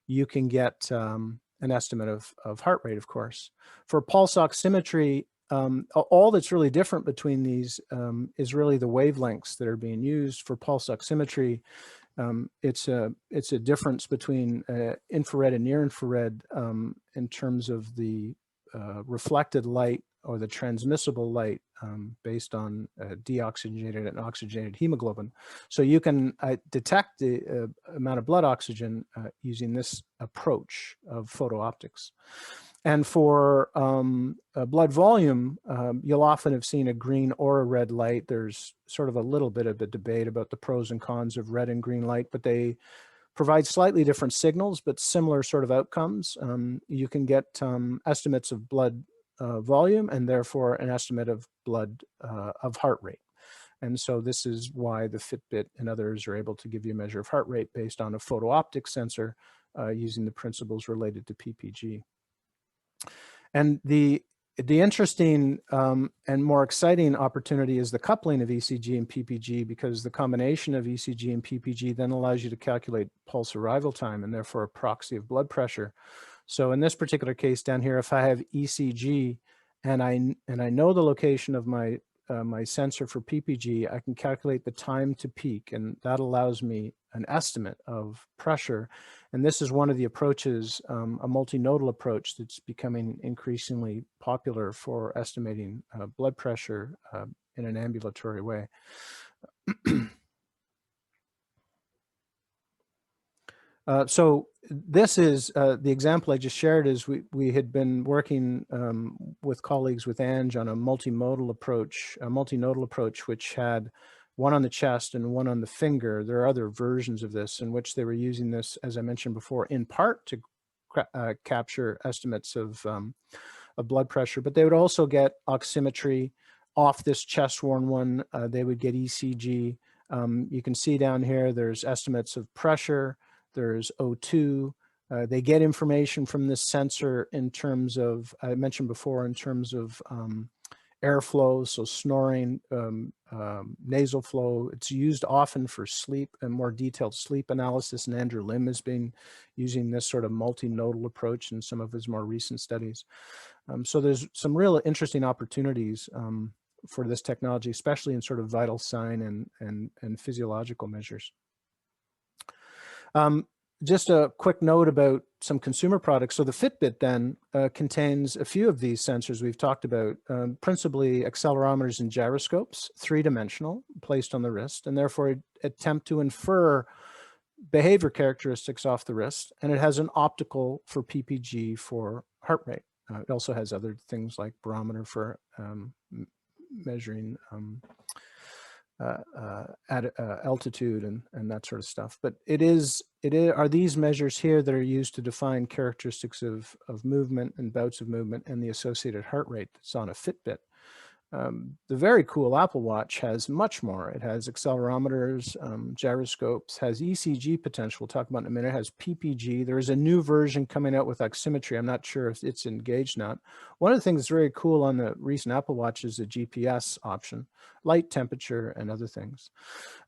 you can get an estimate of heart rate, of course. For pulse oximetry, all that's really different between these is really the wavelengths that are being used. For pulse oximetry, it's a difference between infrared and near infrared in terms of the reflected light or the transmissible light based on deoxygenated and oxygenated hemoglobin. So you can detect the amount of blood oxygen using this approach of photo optics. And for blood volume, you'll often have seen a green or a red light. There's sort of a little bit of a debate about the pros and cons of red and green light, but they provide slightly different signals, but similar sort of outcomes. You can get estimates of blood volume and therefore an estimate of blood of heart rate. And so this is why the Fitbit and others are able to give you a measure of heart rate based on a photo optic sensor using the principles related to PPG. And the interesting and more exciting opportunity is the coupling of ECG and PPG, because the combination of ECG and PPG then allows you to calculate pulse arrival time and therefore a proxy of blood pressure. So in this particular case down here, if I have ECG and I know the location of my my sensor for PPG, I can calculate the time to peak, and that allows me an estimate of pressure. And this is one of the approaches, a multinodal approach that's becoming increasingly popular for estimating blood pressure in an ambulatory way. So this is the example I just shared. Is we had been working with colleagues with Ange on a multimodal approach, a multinodal approach, which had one on the chest and one on the finger. There are other versions of this in which they were using this, as I mentioned before, in part to capture estimates of blood pressure, but they would also get oximetry off this chest-worn one. They would get ECG. You can see down here, there's estimates of pressure. There's O2. They get information from this sensor in terms of, I mentioned before, in terms of airflow, so snoring, nasal flow. It's used often for sleep and more detailed sleep analysis, and Andrew Lim has been using this sort of multinodal approach in some of his more recent studies. So there's some real interesting opportunities for this technology, especially in sort of vital sign and physiological measures. just a quick note about some consumer products. So the Fitbit then contains a few of these sensors we've talked about, principally accelerometers and gyroscopes, three-dimensional, placed on the wrist, and therefore attempt to infer behavior characteristics off the wrist. And it has an optical for PPG for heart rate. It also has other things like barometer for measuring altitude and that sort of stuff. But it are these measures here that are used to define characteristics of movement and bouts of movement and the associated heart rate that's on a Fitbit. The very cool Apple Watch has much more. It has accelerometers, gyroscopes, has ECG potential, we'll talk about in a minute, it has PPG. There is a new version coming out with oximetry. I'm not sure if it's engaged now. One of the things that's very cool on the recent Apple Watch is the GPS option, light, temperature, and other things.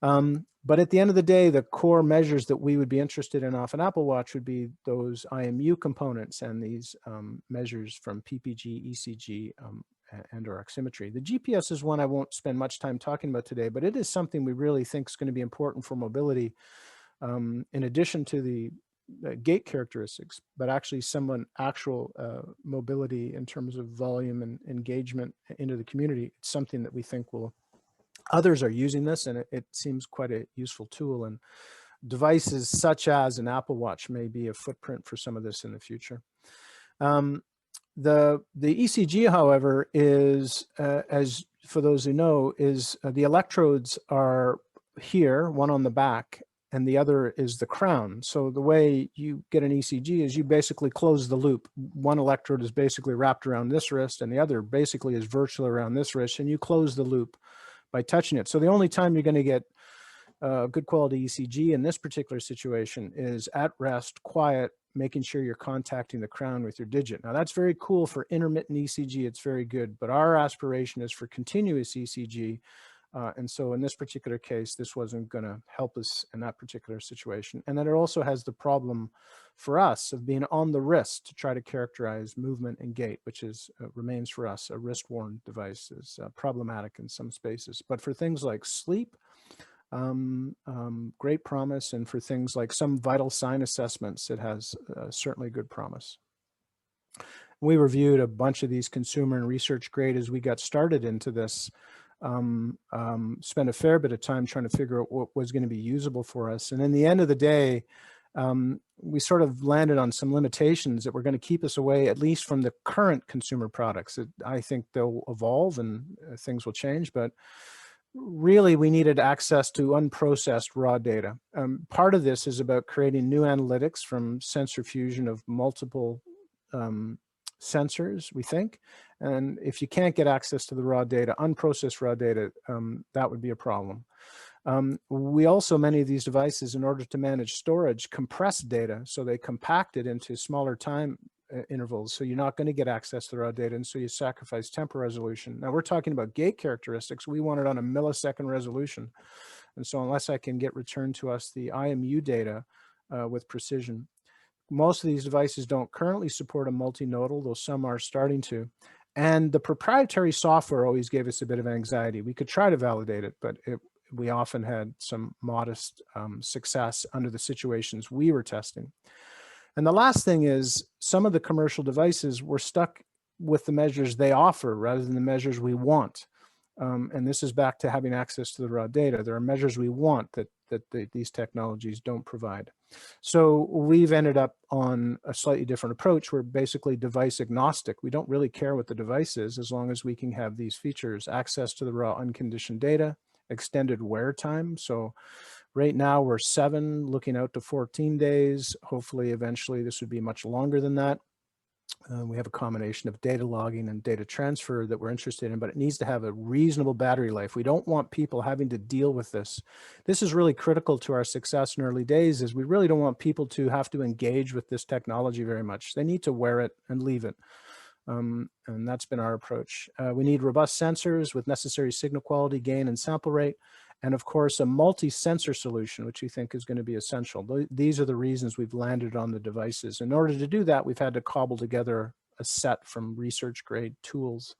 But at the end of the day, the core measures that we would be interested in off an Apple Watch would be those IMU components and these measures from PPG, ECG, and or oximetry. The GPS is one I won't spend much time talking about today, but it is something we really think is going to be important for mobility, in addition to the gait characteristics, but actually actual mobility in terms of volume and engagement into the community. It's something that we think others are using this, and it seems quite a useful tool, and devices such as an Apple Watch may be a footprint for some of this in the future. The ECG, however, is, as for those who know, is the electrodes are here, one on the back, and the other is the crown. So the way you get an ECG is you basically close the loop. One electrode is basically wrapped around this wrist, and the other basically is virtually around this wrist, and you close the loop by touching it. So the only time you're going to get good quality ECG in this particular situation is at rest, quiet, making sure you're contacting the crown with your digit. Now that's very cool for intermittent ECG, it's very good, but our aspiration is for continuous ECG. And so in this particular case, this wasn't going to help us in that particular situation. And then it also has the problem for us of being on the wrist to try to characterize movement and gait, which remains for us a wrist-worn device, is problematic in some spaces. But for things like sleep, great promise, and for things like some vital sign assessments, it has certainly good promise. We reviewed a bunch of these consumer and research grade as we got started into this. Spent a fair bit of time trying to figure out what was going to be usable for us, and in the end of the day, we sort of landed on some limitations that were going to keep us away, at least from the current consumer products. I think they'll evolve and things will change, but really we needed access to unprocessed raw data. Part of this is about creating new analytics from sensor fusion of multiple sensors, we think. And if you can't get access to the raw data, unprocessed raw data, that would be a problem. We also, many of these devices, in order to manage storage, compress data, so they compact it into smaller time intervals, so you're not going to get access to the raw data, and so you sacrifice temporal resolution. Now we're talking about gait characteristics. We want it on a millisecond resolution, and so unless I can get returned to us the IMU data with precision, most of these devices don't currently support a multinodal, though some are starting to. And the proprietary software always gave us a bit of anxiety. We could try to validate it, but we often had some modest success under the situations we were testing. And the last thing is, some of the commercial devices were stuck with the measures they offer rather than the measures we want. And this is back to having access to the raw data. There are measures we want that these technologies don't provide. So we've ended up on a slightly different approach. We're basically device agnostic. We don't really care what the device is as long as we can have these features: access to the raw unconditioned data, extended wear time. So right now we're 7, looking out to 14 days. Hopefully, eventually this would be much longer than that. We have a combination of data logging and data transfer that we're interested in, but it needs to have a reasonable battery life. We don't want people having to deal with this. This is really critical to our success in early days, is we really don't want people to have to engage with this technology very much. They need to wear it and leave it. And that's been our approach. We need robust sensors with necessary signal quality, gain, and sample rate. And of course, a multi-sensor solution, which we think is going to be essential. These are the reasons we've landed on the devices. In order to do that, we've had to cobble together a set from research grade tools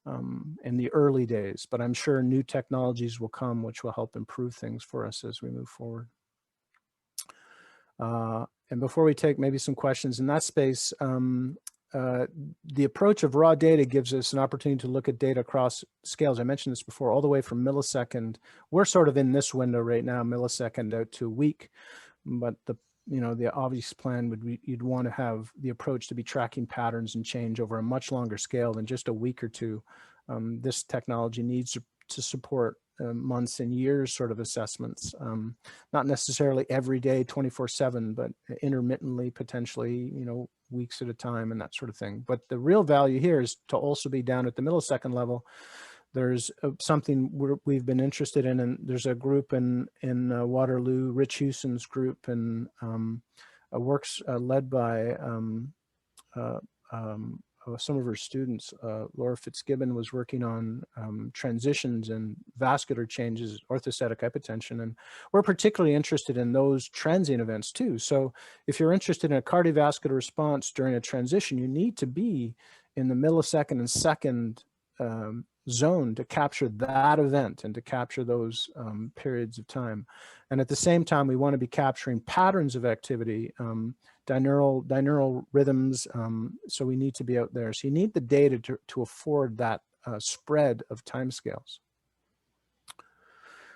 in the early days. But I'm sure new technologies will come which will help improve things for us as we move forward. And before we take maybe some questions in that space, the approach of raw data gives us an opportunity to look at data across scales. I mentioned this before, all the way from millisecond. We're sort of in this window right now, millisecond out to a week, but the obvious plan would be you'd want to have the approach to be tracking patterns and change over a much longer scale than just a week or two. This technology needs to support months and years sort of assessments, not necessarily every day 24/7, but intermittently, potentially, weeks at a time and that sort of thing. But the real value here is to also be down at the millisecond level. There's something we've been interested in, and there's a group in Waterloo, Rich Hewson's group, and works led by some of her students. Laura Fitzgibbon was working on transitions and vascular changes, orthostatic hypotension, and we're particularly interested in those transient events too. So if you're interested in a cardiovascular response during a transition, you need to be in the millisecond and second zone to capture that event and to capture those periods of time. And at the same time, we want to be capturing patterns of activity, binaural rhythms. So we need to be out there. So you need the data to afford that spread of timescales.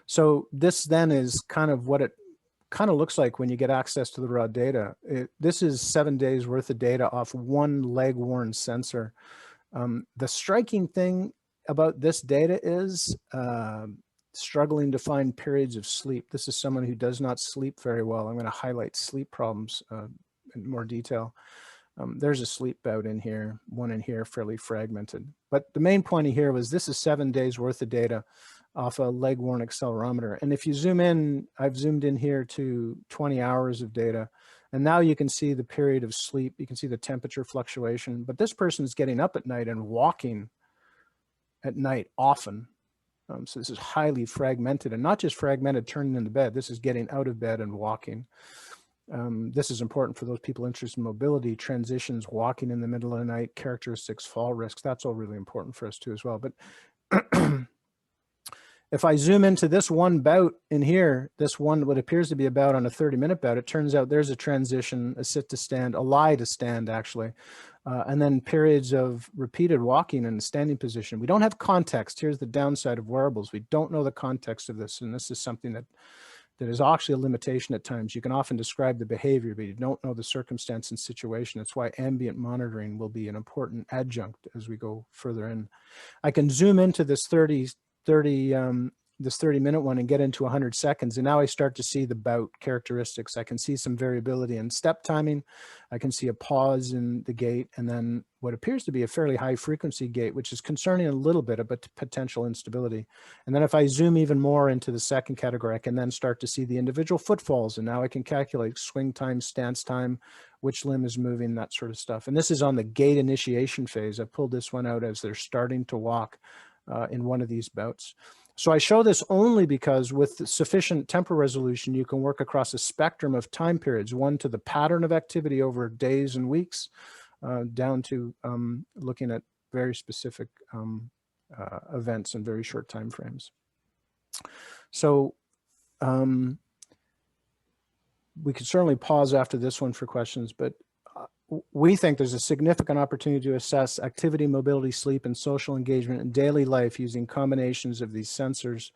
So this then is kind of what it kind of looks like when you get access to the raw data. This is 7 days worth of data off one leg-worn sensor. The striking thing about this data is struggling to find periods of sleep. This is someone who does not sleep very well. I'm going to highlight sleep problems in more detail. There's a sleep bout in here, one in here, fairly fragmented. But the main point here was this is 7 days worth of data off a leg-worn accelerometer. And if you zoom in, I've zoomed in here to 20 hours of data. And now you can see the period of sleep. You can see the temperature fluctuation. But this person is getting up at night and walking at night often. So this is highly fragmented, and not just fragmented turning into bed. This is getting out of bed and walking. This is important for those people interested in mobility, transitions, walking in the middle of the night, characteristics, fall risks. That's all really important for us too as well. But if I zoom into this one bout in here, this one, what appears to be a bout on a 30-minute bout, it turns out there's a transition, a sit to stand, a lie to stand actually, and then periods of repeated walking in a standing position. We don't have context. Here's the downside of wearables. We don't know the context of this, and this is something that is actually a limitation at times. You can often describe the behavior, but you don't know the circumstance and situation. That's why ambient monitoring will be an important adjunct as we go further in. I can zoom into this 30-minute one and get into 100 seconds. And now I start to see the bout characteristics. I can see some variability in step timing. I can see a pause in the gait, and then what appears to be a fairly high frequency gait, which is concerning a little bit about potential instability. And then if I zoom even more into the second category, I can then start to see the individual footfalls. And now I can calculate swing time, stance time, which limb is moving, that sort of stuff. And this is on the gait initiation phase. I pulled this one out as they're starting to walk in one of these bouts. So I show this only because with sufficient temporal resolution, you can work across a spectrum of time periods, one to the pattern of activity over days and weeks, down to looking at very specific events in very short time frames. So we could certainly pause after this one for questions, but we think there's a significant opportunity to assess activity, mobility, sleep, and social engagement in daily life using combinations of these sensors.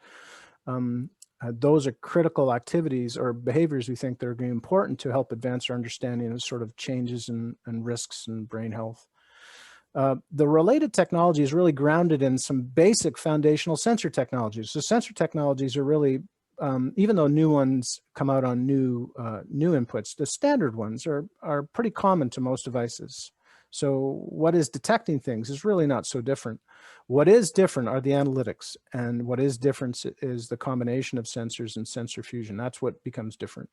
Those are critical activities or behaviors we think that are going to be important to help advance our understanding of sort of changes and risks in brain health. The related technology is really grounded in some basic foundational sensor technologies. So sensor technologies are really, even though new ones come out on new inputs, the standard ones are pretty common to most devices. So what is detecting things is really not so different. What is different are the analytics, and what is different is the combination of sensors and sensor fusion. That's what becomes different.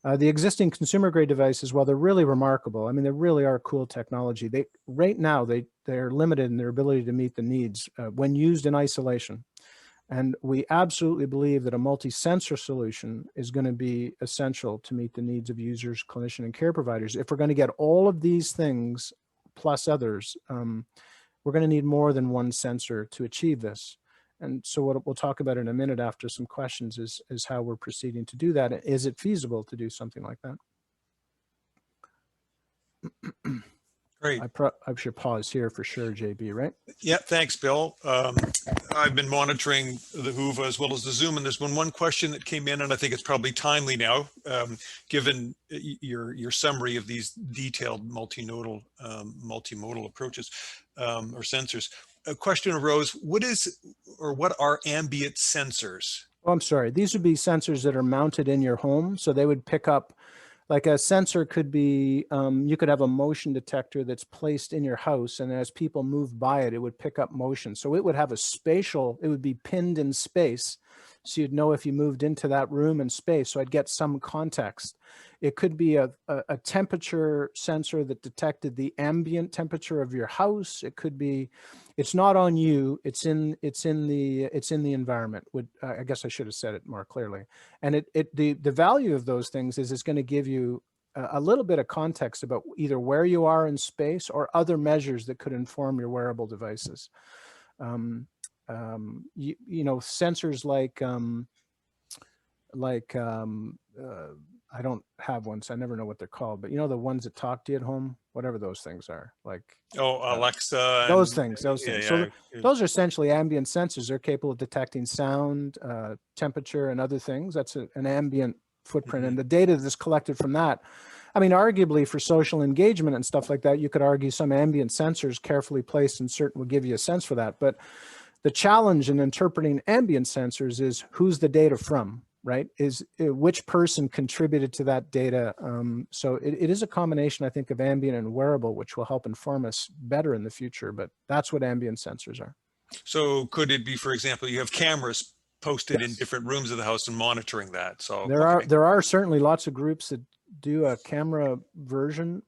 The existing consumer grade devices, while they're really remarkable, I mean, they really are cool technology. Right now, they're limited in their ability to meet the needs when used in isolation. And we absolutely believe that a multi-sensor solution is going to be essential to meet the needs of users, clinicians, and care providers. If we're going to get all of these things plus others, we're going to need more than one sensor to achieve this. And so what we'll talk about in a minute after some questions is how we're proceeding to do that. Is it feasible to do something like that? Great. I should pause here for sure, JB, right? Yeah, thanks, Bill. I've been monitoring the Whova as well as the Zoom, and there's been one question that came in, and I think it's probably timely now, given your summary of these detailed multimodal approaches or sensors. A question arose: what are ambient sensors? Oh, I'm sorry. These would be sensors that are mounted in your home, so they would pick up. Like a sensor could be, you could have a motion detector that's placed in your house, and as people move by it, it would pick up motion. So it would have it would be pinned in space. So you'd know if you moved into that room in space. So I'd get some context. It could be a temperature sensor that detected the ambient temperature of your house. It could be, it's not on you, it's in the environment. I guess I should have said it more clearly. And the value of those things is it's going to give you a little bit of context about either where you are in space or other measures that could inform your wearable devices. Sensors I don't have one, so I never know what they're called, but the ones that talk to you at home, whatever those things are, like Alexa, those things. So those are essentially ambient sensors. They're capable of detecting sound, temperature, and other things. That's an ambient footprint. And the data that's collected from that, I mean, arguably for social engagement and stuff like that, you could argue some ambient sensors carefully placed and certain will give you a sense for that. But the challenge in interpreting ambient sensors is who's the data from, right? Is which person contributed to that data. So it is a combination, I think, of ambient and wearable, which will help inform us better in the future, but that's what ambient sensors are. So could it be, for example, you have cameras posted in different rooms of the house and monitoring that? So there are certainly lots of groups that do a camera version.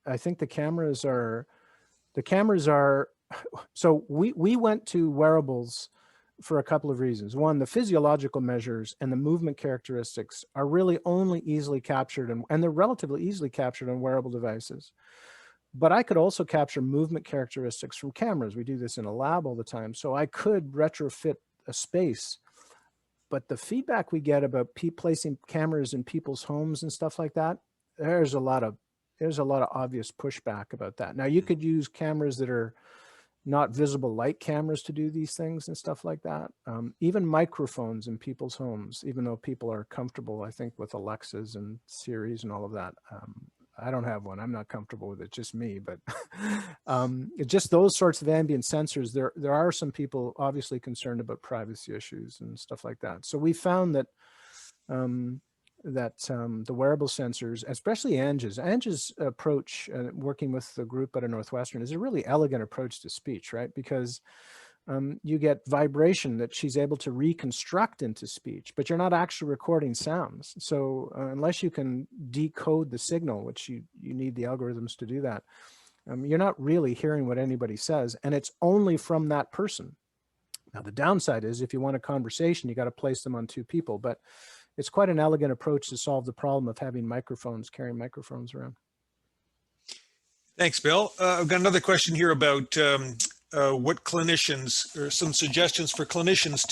I think the cameras are, so we went to wearables for a couple of reasons. One, the physiological measures and the movement characteristics are really only easily captured, and they're relatively easily captured on wearable devices. But I could also capture movement characteristics from cameras. We do this in a lab all the time. So I could retrofit a space. But the feedback we get about placing cameras in people's homes and stuff like that, there's a lot of obvious pushback about that. Now, you could use cameras that are not visible light cameras to do these things and stuff like that. Even microphones in people's homes, even though people are comfortable, I think, with Alexas and Siris and all of that. I don't have one. I'm not comfortable with it, just me. But just those sorts of ambient sensors, there are some people obviously concerned about privacy issues and stuff like that. So we found that the wearable sensors, especially Ange's approach, working with the group out of Northwestern, is a really elegant approach to speech, right? Because you get vibration that she's able to reconstruct into speech, but you're not actually recording sounds. So unless you can decode the signal, which you need the algorithms to do that, you're not really hearing what anybody says, and it's only from that person. Now, the downside is if you want a conversation, you got to place them on two people, but it's quite an elegant approach to solve the problem of having carrying microphones around. Thanks, Bill. I've got another question here about what clinicians, or some suggestions for clinicians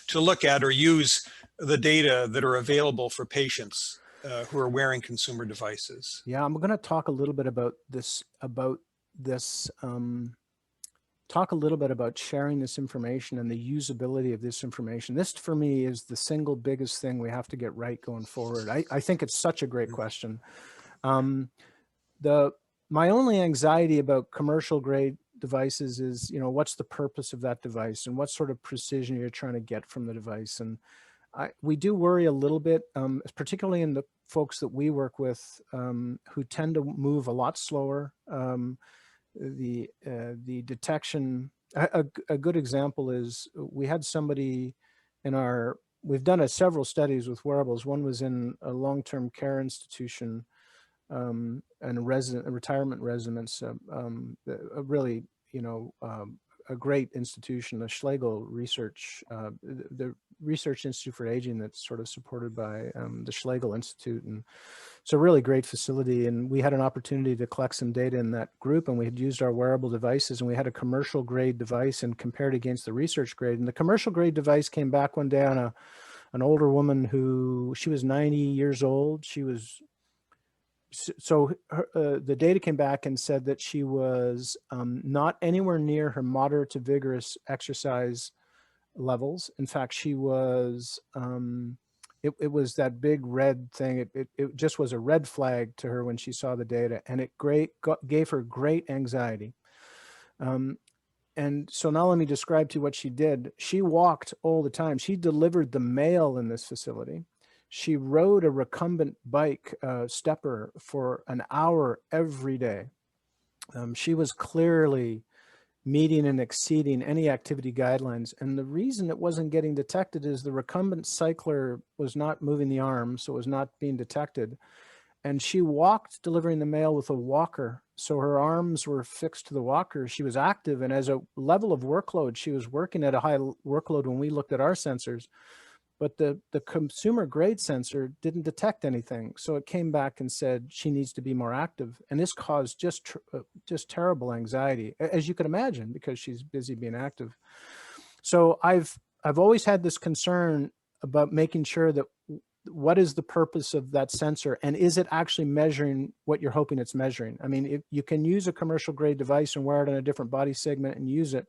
to look at or use the data that are available for patients who are wearing consumer devices. Yeah, I'm going to talk a little bit about talk a little bit about sharing this information and the usability of this information. This, for me, is the single biggest thing we have to get right going forward. I think it's such a great question. My only anxiety about commercial grade devices is, what's the purpose of that device and what sort of precision you're trying to get from the device. And we do worry a little bit, particularly in the folks that we work with who tend to move a lot slower. The detection, a good example is we had somebody we've done several studies with wearables. One was in a long-term care institution and a retirement residence, really, a great institution, the Schlegel Research, the Research Institute for Aging that's sort of supported by the Schlegel Institute. And it's a really great facility. And we had an opportunity to collect some data in that group, and we had used our wearable devices, and we had a commercial grade device and compared against the research grade. And the commercial grade device came back one day on an older woman she was 90 years old. She the data came back and said that she was not anywhere near her moderate to vigorous exercise levels. In fact, she was, it was that big red thing. It just was a red flag to her when she saw the data, and it gave her great anxiety. And so now let me describe to you what she did. She walked all the time. She delivered the mail in this facility. She rode a recumbent bike, stepper, for an hour every day. She was clearly meeting and exceeding any activity guidelines. And the reason it wasn't getting detected is the recumbent cycler was not moving the arm, so it was not being detected. And she walked delivering the mail with a walker. So her arms were fixed to the walker. She was active. And as a level of workload, she was working at a high workload when we looked at our sensors. But the consumer grade sensor didn't detect anything. So it came back and said she needs to be more active. And this caused just terrible anxiety, as you could imagine, because she's busy being active. So I've always had this concern about making sure that what is the purpose of that sensor, and is it actually measuring what you're hoping it's measuring? I mean, if you can use a commercial grade device and wear it on a different body segment and use it.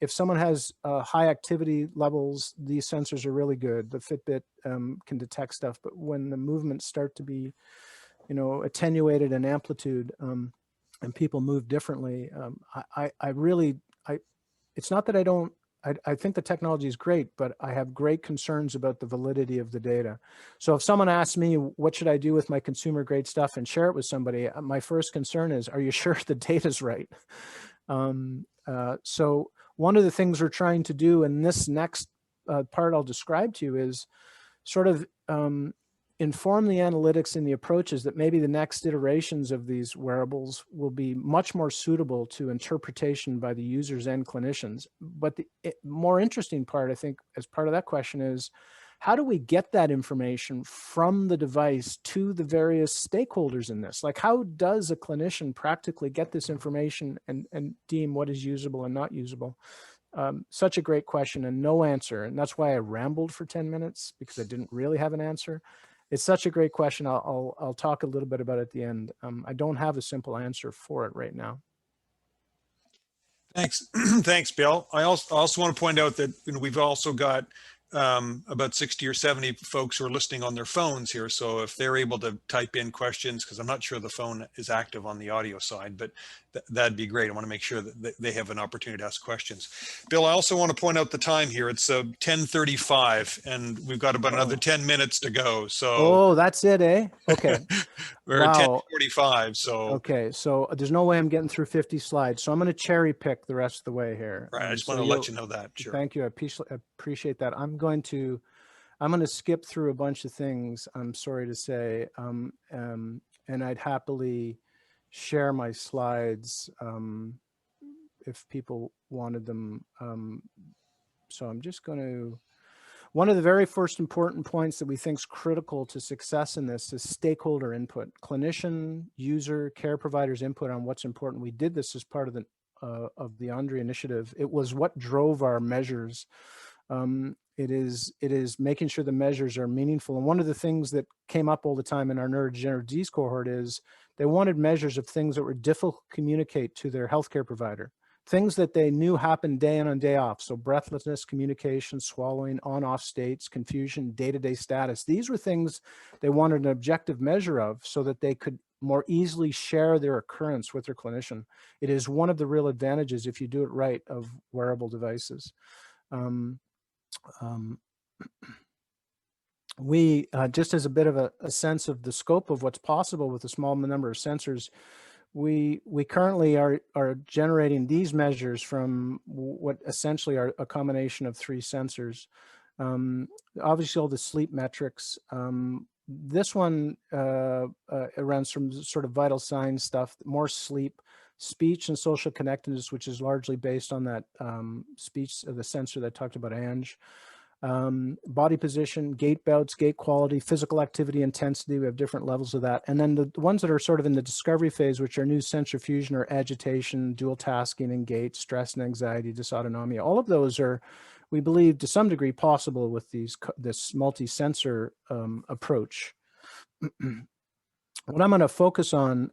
If someone has high activity levels, these sensors are really good. The Fitbit can detect stuff, but when the movements start to be, attenuated in amplitude, and people move differently, it's not that I think the technology is great, but I have great concerns about the validity of the data. So if someone asks me, what should I do with my consumer grade stuff and share it with somebody, my first concern is, are you sure the data's right? So one of the things we're trying to do in this next part I'll describe to you is sort of inform the analytics and the approaches that maybe the next iterations of these wearables will be much more suitable to interpretation by the users and clinicians. But the more interesting part, I think, as part of that question is, how do we get that information from the device to the various stakeholders in this? Like, how does a clinician practically get this information and deem what is usable and not usable? Such a great question and no answer. And that's why I rambled for 10 minutes, because I didn't really have an answer. It's such a great question. I'll talk a little bit about it at the end. I don't have a simple answer for it right now. Thanks. Thanks, Bill. I also want to point out that we've also got about 60 or 70 folks who are listening on their phones here. So if they're able to type in questions, because I'm not sure the phone is active on the audio side, but that'd be great. I want to make sure that they have an opportunity to ask questions. Bill, I also want to point out the time here. It's 10:35 and we've got about another 10 minutes to go. So oh, that's it, eh? Okay. we're at 10:45. So okay, so there's no way I'm getting through 50 slides. So I'm going to cherry pick the rest of the way here. Right. I just want to let you know that. Sure. Thank you. I appreciate that. I'm going to skip through a bunch of things, I'm sorry to say, and I'd happily share my slides if people wanted them. So I'm just going to, one of the very first important points that we think is critical to success in this is stakeholder input, clinician, user, care providers input on what's important. We did this as part of the Andre initiative. It was what drove our measures. It is making sure the measures are meaningful. And one of the things that came up all the time in our neurodegenerative disease cohort is they wanted measures of things that were difficult to communicate to their healthcare provider, things that they knew happened day in and day off. So breathlessness, communication, swallowing, on-off states, confusion, day-to-day status. These were things they wanted an objective measure of so that they could more easily share their occurrence with their clinician. It is one of the real advantages, if you do it right, of wearable devices. We, just as a bit of a sense of the scope of what's possible with a small number of sensors, we currently are generating these measures from what essentially are a combination of 3 sensors. Obviously all the sleep metrics. This one around some sort of vital signs stuff, more sleep, speech and social connectedness, which is largely based on that speech, the sensor that I talked about, Ange. Body position, gait bouts, gait quality, physical activity intensity. We have different levels of that. And then the ones that are sort of in the discovery phase, which are new sensor fusion or agitation, dual tasking and gait, stress and anxiety, dysautonomia. All of those are, we believe, to some degree possible with this multi-sensor approach. What I'm going to focus on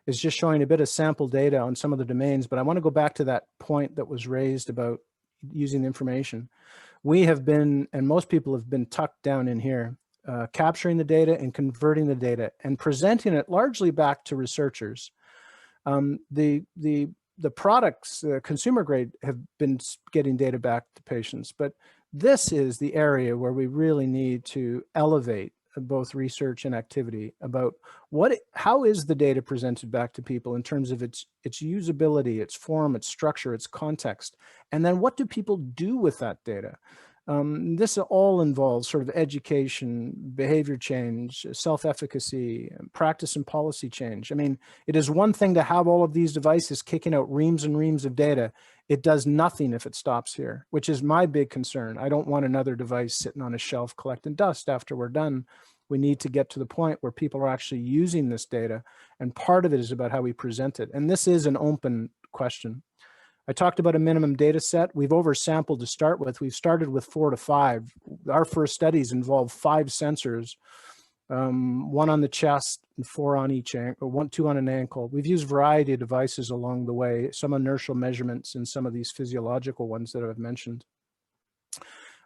is just showing a bit of sample data on some of the domains, but I want to go back to that point that was raised about using the information. We have been, and most people have been tucked down in here, capturing the data and converting the data and presenting it largely back to researchers. The products, consumer grade, have been getting data back to patients, but this is the area where we really need to elevate both research and activity about how is the data presented back to people in terms of its usability, its form, its structure, its context, and then what do people do with that data? This all involves sort of education, behavior change, self-efficacy, practice and policy change. I mean, it is one thing to have all of these devices kicking out reams and reams of data. It does nothing if it stops here, which is my big concern. I don't want another device sitting on a shelf collecting dust after we're done. We need to get to the point where people are actually using this data, and part of it is about how we present it. And this is an open question. I talked about a minimum data set. We've oversampled to start with. We've started with 4 to 5. Our first studies involved 5 sensors, 1 on the chest and 4 on each ankle, 2 on an ankle. We've used a variety of devices along the way, some inertial measurements and some of these physiological ones that I've mentioned.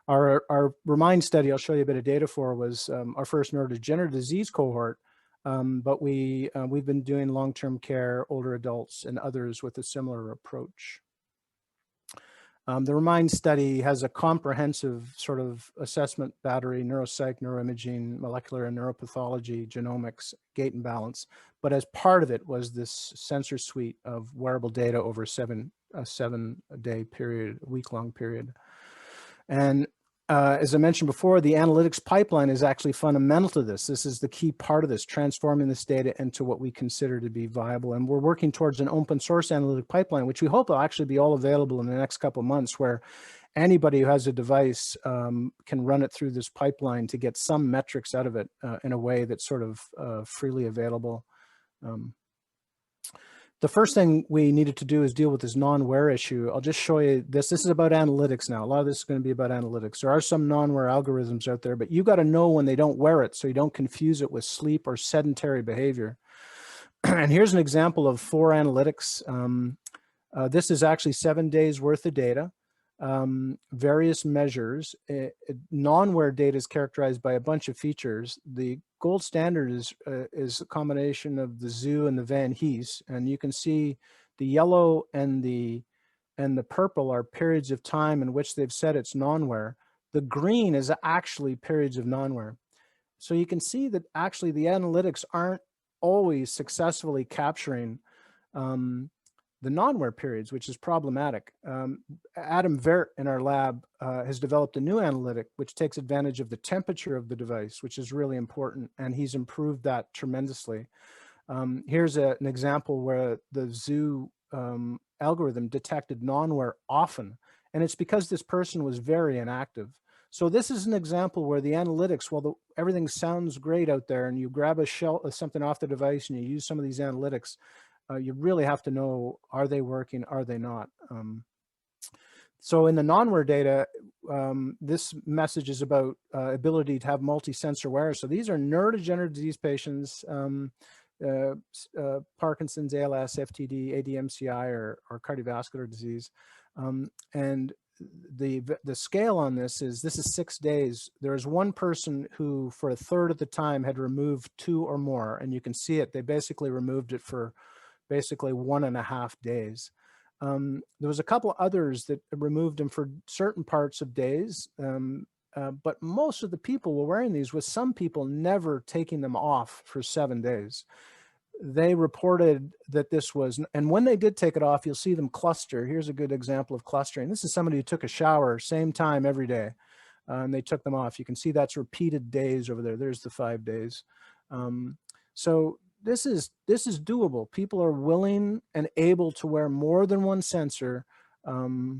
Our REMIND study, I'll show you a bit of data for, was our first neurodegenerative disease cohort. But we've been doing long-term care, older adults, and others with a similar approach. The REMIND study has a comprehensive sort of assessment battery, neuropsych, neuroimaging, molecular and neuropathology, genomics, gait and balance. But as part of it was this sensor suite of wearable data over a 7-day period, a week-long period. And as I mentioned before, the analytics pipeline is actually fundamental to this. This is the key part of this, transforming this data into what we consider to be viable. And we're working towards an open source analytic pipeline, which we hope will actually be all available in the next couple of months, where anybody who has a device can run it through this pipeline to get some metrics out of it in a way that's sort of freely available. The first thing we needed to do is deal with this non-wear issue. I'll just show you this. This is about analytics now. A lot of this is going to be about analytics. There are some non-wear algorithms out there, but you got to know when they don't wear it so you don't confuse it with sleep or sedentary behavior. And here's an example of 4 analytics. This is actually 7 days worth of data. Various measures. Non-wear data is characterized by a bunch of features. The gold standard is a combination of the Zoo and the Van Hees, and you can see the yellow and the purple are periods of time in which they've said it's non-wear. The green is actually periods of non-wear. So you can see that actually the analytics aren't always successfully capturing the non-wear periods, which is problematic. Adam Vert in our lab has developed a new analytic which takes advantage of the temperature of the device, which is really important, and he's improved that tremendously. Here's an example where the Zoo algorithm detected non-wear often, and it's because this person was very inactive. So this is an example where the analytics, while everything sounds great out there, and you grab something off the device and you use some of these analytics, you really have to know, are they working, are they not? So in the non-wear data, this message is about ability to have multi-sensor wear. So these are neurodegenerative disease patients, Parkinson's, ALS, FTD, ADMCI, or cardiovascular disease. And the scale on this is 6 days. There is one person who, for a third of the time, had removed 2 or more, and you can see it. They basically removed it for basically 1.5 days. There was a couple others that removed them for certain parts of days, but most of the people were wearing these, with some people never taking them off for 7 days. They reported that this was, and when they did take it off, you'll see them cluster. Here's a good example of clustering. This is somebody who took a shower same time every day, and they took them off. You can see that's repeated days over there. There's the 5 days. So this is doable. People are willing and able to wear more than one sensor for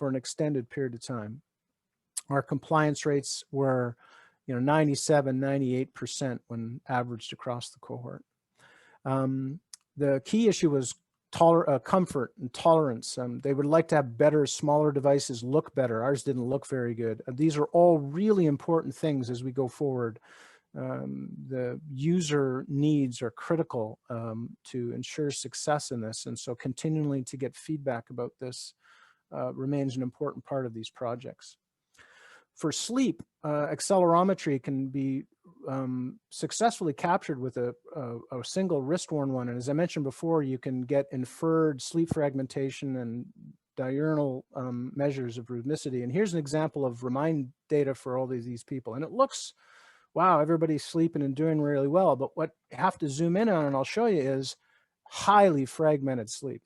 an extended period of time. Our compliance rates were 97, 98% when averaged across the cohort. The key issue was comfort and tolerance. They would like to have better, smaller devices look better. Ours didn't look very good. These are all really important things as we go forward. The user needs are critical to ensure success in this. And so continually to get feedback about this remains an important part of these projects. For sleep, accelerometry can be successfully captured with a single wrist-worn one. And as I mentioned before, you can get inferred sleep fragmentation and diurnal measures of rhythmicity. And here's an example of Remind data for all these people. And it looks, wow, everybody's sleeping and doing really well. But what you have to zoom in on, and I'll show you, is highly fragmented sleep.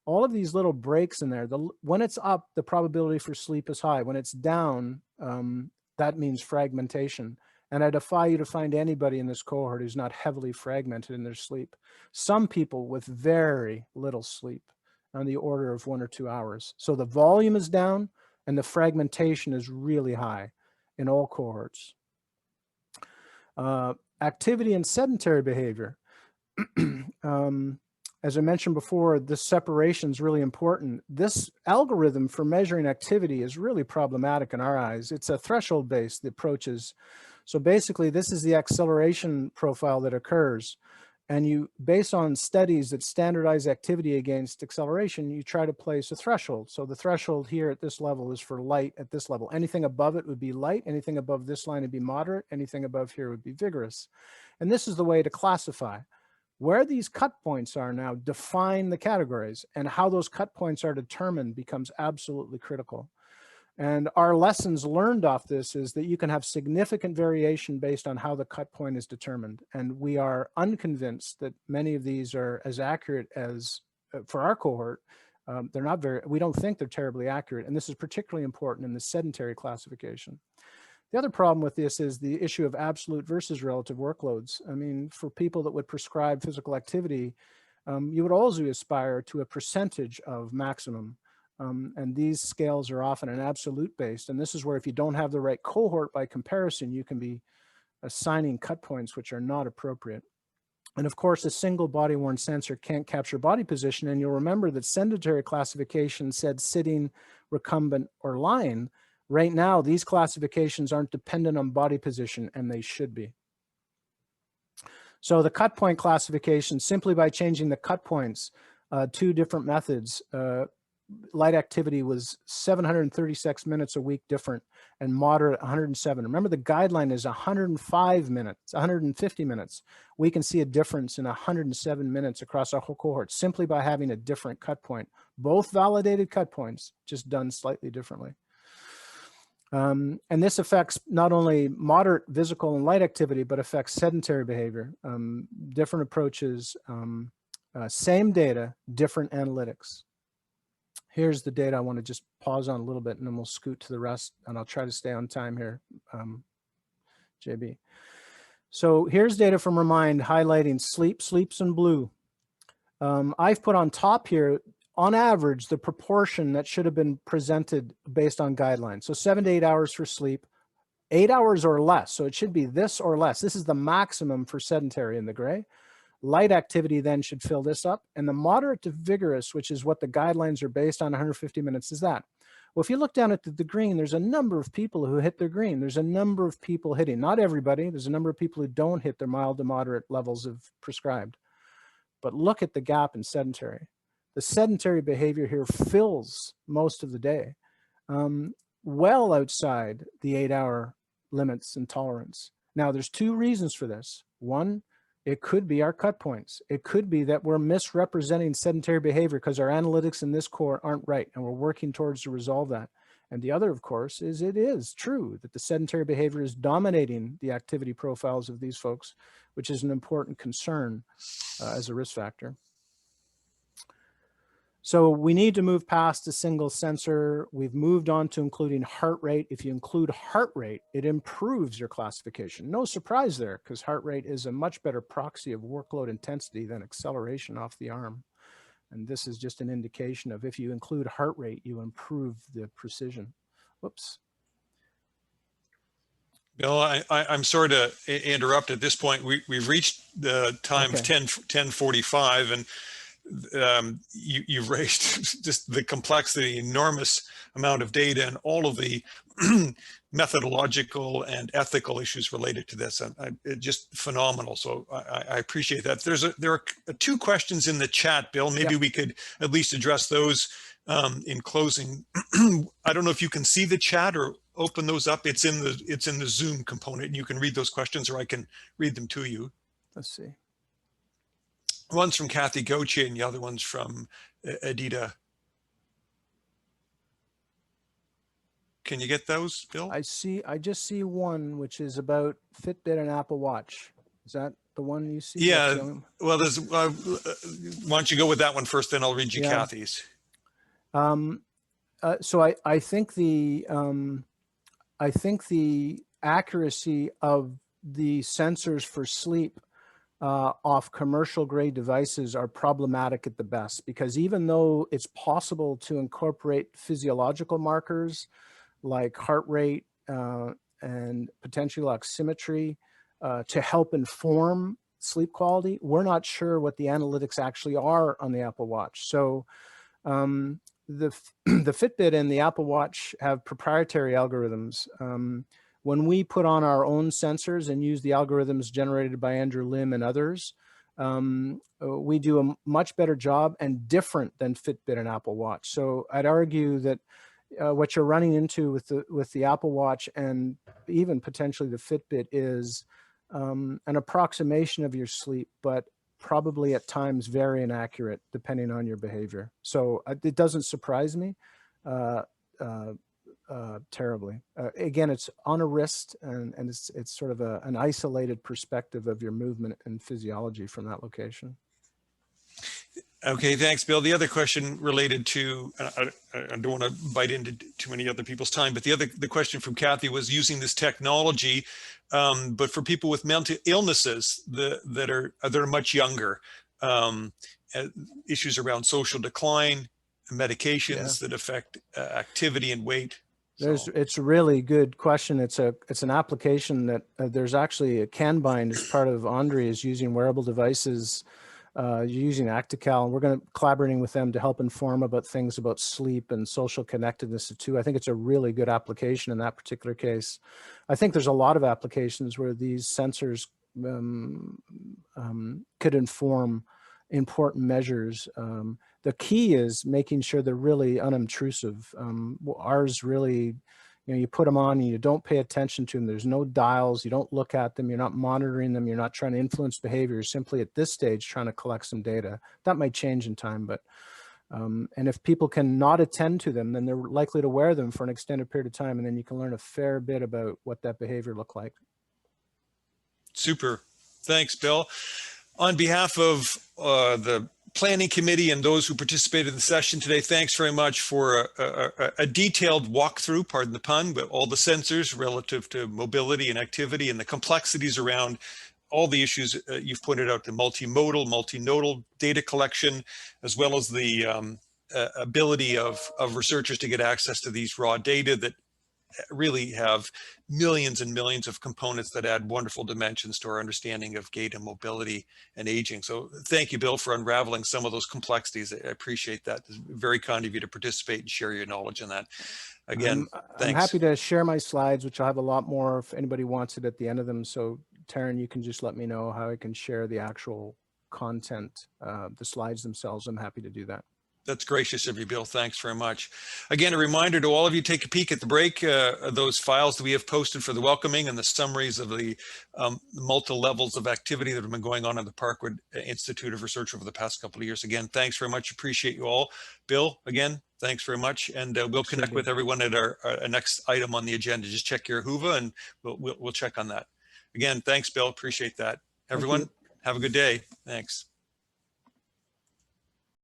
All of these little breaks in there, when it's up, the probability for sleep is high. When it's down, that means fragmentation. And I defy you to find anybody in this cohort who's not heavily fragmented in their sleep. Some people with very little sleep, on the order of 1 or 2 hours. So the volume is down and the fragmentation is really high in all cohorts. Activity and sedentary behavior. As I mentioned before, this separation is really important. This algorithm for measuring activity is really problematic in our eyes. It's a threshold-based approaches. So basically, this is the acceleration profile that occurs. And you, based on studies that standardize activity against acceleration, you try to place a threshold. So the threshold here at this level is for light at this level. Anything above it would be light. Anything above this line would be moderate. Anything above here would be vigorous. And this is the way to classify. Where these cut points are now define the categories, and how those cut points are determined becomes absolutely critical. And our lessons learned off this is that you can have significant variation based on how the cut point is determined. And we are unconvinced that many of these are as accurate as, for our cohort, they're not very, we don't think they're terribly accurate. And this is particularly important in the sedentary classification. The other problem with this is the issue of absolute versus relative workloads. I mean, for people that would prescribe physical activity, you would always aspire to a percentage of maximum. And these scales are often an absolute based. And this is where if you don't have the right cohort by comparison, you can be assigning cut points which are not appropriate. And of course, a single body-worn sensor can't capture body position. And you'll remember that sedentary classification said sitting, recumbent, or lying. Right now, these classifications aren't dependent on body position, and they should be. So the cut point classification, simply by changing the cut points, 2 different methods, light activity was 736 minutes a week different, and moderate 107. Remember, the guideline is 105 minutes, 150 minutes. We can see a difference in 107 minutes across our whole cohort simply by having a different cut point. Both validated cut points, just done slightly differently. And this affects not only moderate physical and light activity, but affects sedentary behavior, different approaches, same data, different analytics. Here's the data I want to just pause on a little bit, and then we'll scoot to the rest, and I'll try to stay on time here, JB. So here's data from Remind highlighting sleep. Sleep's in blue. I've put on top here, on average, the proportion that should have been presented based on guidelines. So 7 to 8 hours for sleep, 8 hours or less. So it should be this or less. This is the maximum for sedentary in the gray. Light activity then should fill this up. And the moderate to vigorous, which is what the guidelines are based on, 150 minutes, is that. Well, if you look down at the green, there's a number of people who hit their green. There's a number of people hitting, not everybody. There's a number of people who don't hit their mild to moderate levels of prescribed. But look at the gap in sedentary. The sedentary behavior here fills most of the day, well outside the 8-hour limits and tolerance. Now, there's 2 reasons for this. One, it could be our cut points. It could be that we're misrepresenting sedentary behavior because our analytics in this core aren't right, and we're working towards to resolve that. And the other, of course, is it is true that the sedentary behavior is dominating the activity profiles of these folks, which is an important concern as a risk factor. So we need to move past a single sensor. We've moved on to including heart rate. If you include heart rate, it improves your classification. No surprise there, because heart rate is a much better proxy of workload intensity than acceleration off the arm. And this is just an indication of if you include heart rate, you improve the precision. Whoops. Bill, I'm sorry to interrupt at this point. We've reached the time of 10:45, and you've raised just the complexity, enormous amount of data, and all of the methodological and ethical issues related to this. It's just phenomenal. So I appreciate that. There are two questions in the chat, Bill. Maybe we could at least address those in closing. I don't know if you can see the chat or open those up. It's in the Zoom component, and you can read those questions, or I can read them to you. Let's see. One's from Kathy Gauthier and the other one's from Adita. Can you get those, Bill? I just see one, which is about Fitbit and Apple Watch. Is that the one you see? Yeah. Well, there's. Why don't you go with that one first, then I'll read you Kathy's. So I think the accuracy of the sensors for sleep off commercial grade devices are problematic at the best, because even though it's possible to incorporate physiological markers like heart rate and potential oximetry to help inform sleep quality, we're not sure what the analytics actually are on the Apple Watch. So the Fitbit and the Apple Watch have proprietary algorithms. When we put on our own sensors and use the algorithms generated by Andrew Lim and others, we do a much better job and different than Fitbit and Apple Watch. So I'd argue that what you're running into with the Apple Watch and even potentially the Fitbit is an approximation of your sleep, but probably at times very inaccurate depending on your behavior. So it doesn't surprise me terribly. Again, it's on a wrist, and it's sort of an isolated perspective of your movement and physiology from that location. Okay, thanks, Bill. The other question related to, I don't want to bite into too many other people's time, but the question from Kathy was using this technology, but for people with mental illnesses that are much younger, issues around social decline, medications that affect activity and weight. It's a really good question. It's an application that there's actually a Kanbind as part of Andre is using wearable devices, using Actical, and we're collaborating with them to help inform about things about sleep and social connectedness too. I think it's a really good application in that particular case. I think there's a lot of applications where these sensors could inform important measures. The key is making sure they're really unobtrusive. Ours really, you put them on and you don't pay attention to them. There's no dials. You don't look at them. You're not monitoring them. You're not trying to influence behavior. You're simply at this stage trying to collect some data. That might change in time, but and if people can not attend to them, then they're likely to wear them for an extended period of time, and then you can learn a fair bit about what that behavior looked like. Super. Thanks, Bill. On behalf of the planning committee and those who participated in the session today, thanks very much for a detailed walkthrough, pardon the pun, but all the sensors relative to mobility and activity and the complexities around all the issues you've pointed out, the multimodal, multinodal data collection, as well as the ability of researchers to get access to these raw data that really have millions and millions of components that add wonderful dimensions to our understanding of gait and mobility and aging. So thank you, Bill, for unraveling some of those complexities. I appreciate that. It's very kind of you to participate and share your knowledge on that. Again, thanks. I'm happy to share my slides, which I'll have a lot more if anybody wants it at the end of them. So Taryn, you can just let me know how I can share the actual content, the slides themselves. I'm happy to do that. That's gracious of you, Bill. Thanks very much. Again, a reminder to all of you, take a peek at the break, those files that we have posted for the welcoming and the summaries of the multiple levels of activity that have been going on at the Parkwood Institute of Research over the past couple of years. Again, thanks very much. Appreciate you all. Bill, again, thanks very much. And we'll connect with everyone at our next item on the agenda. Just check your Whova and we'll check on that. Again, thanks, Bill. Appreciate that. Everyone, have a good day. Thanks.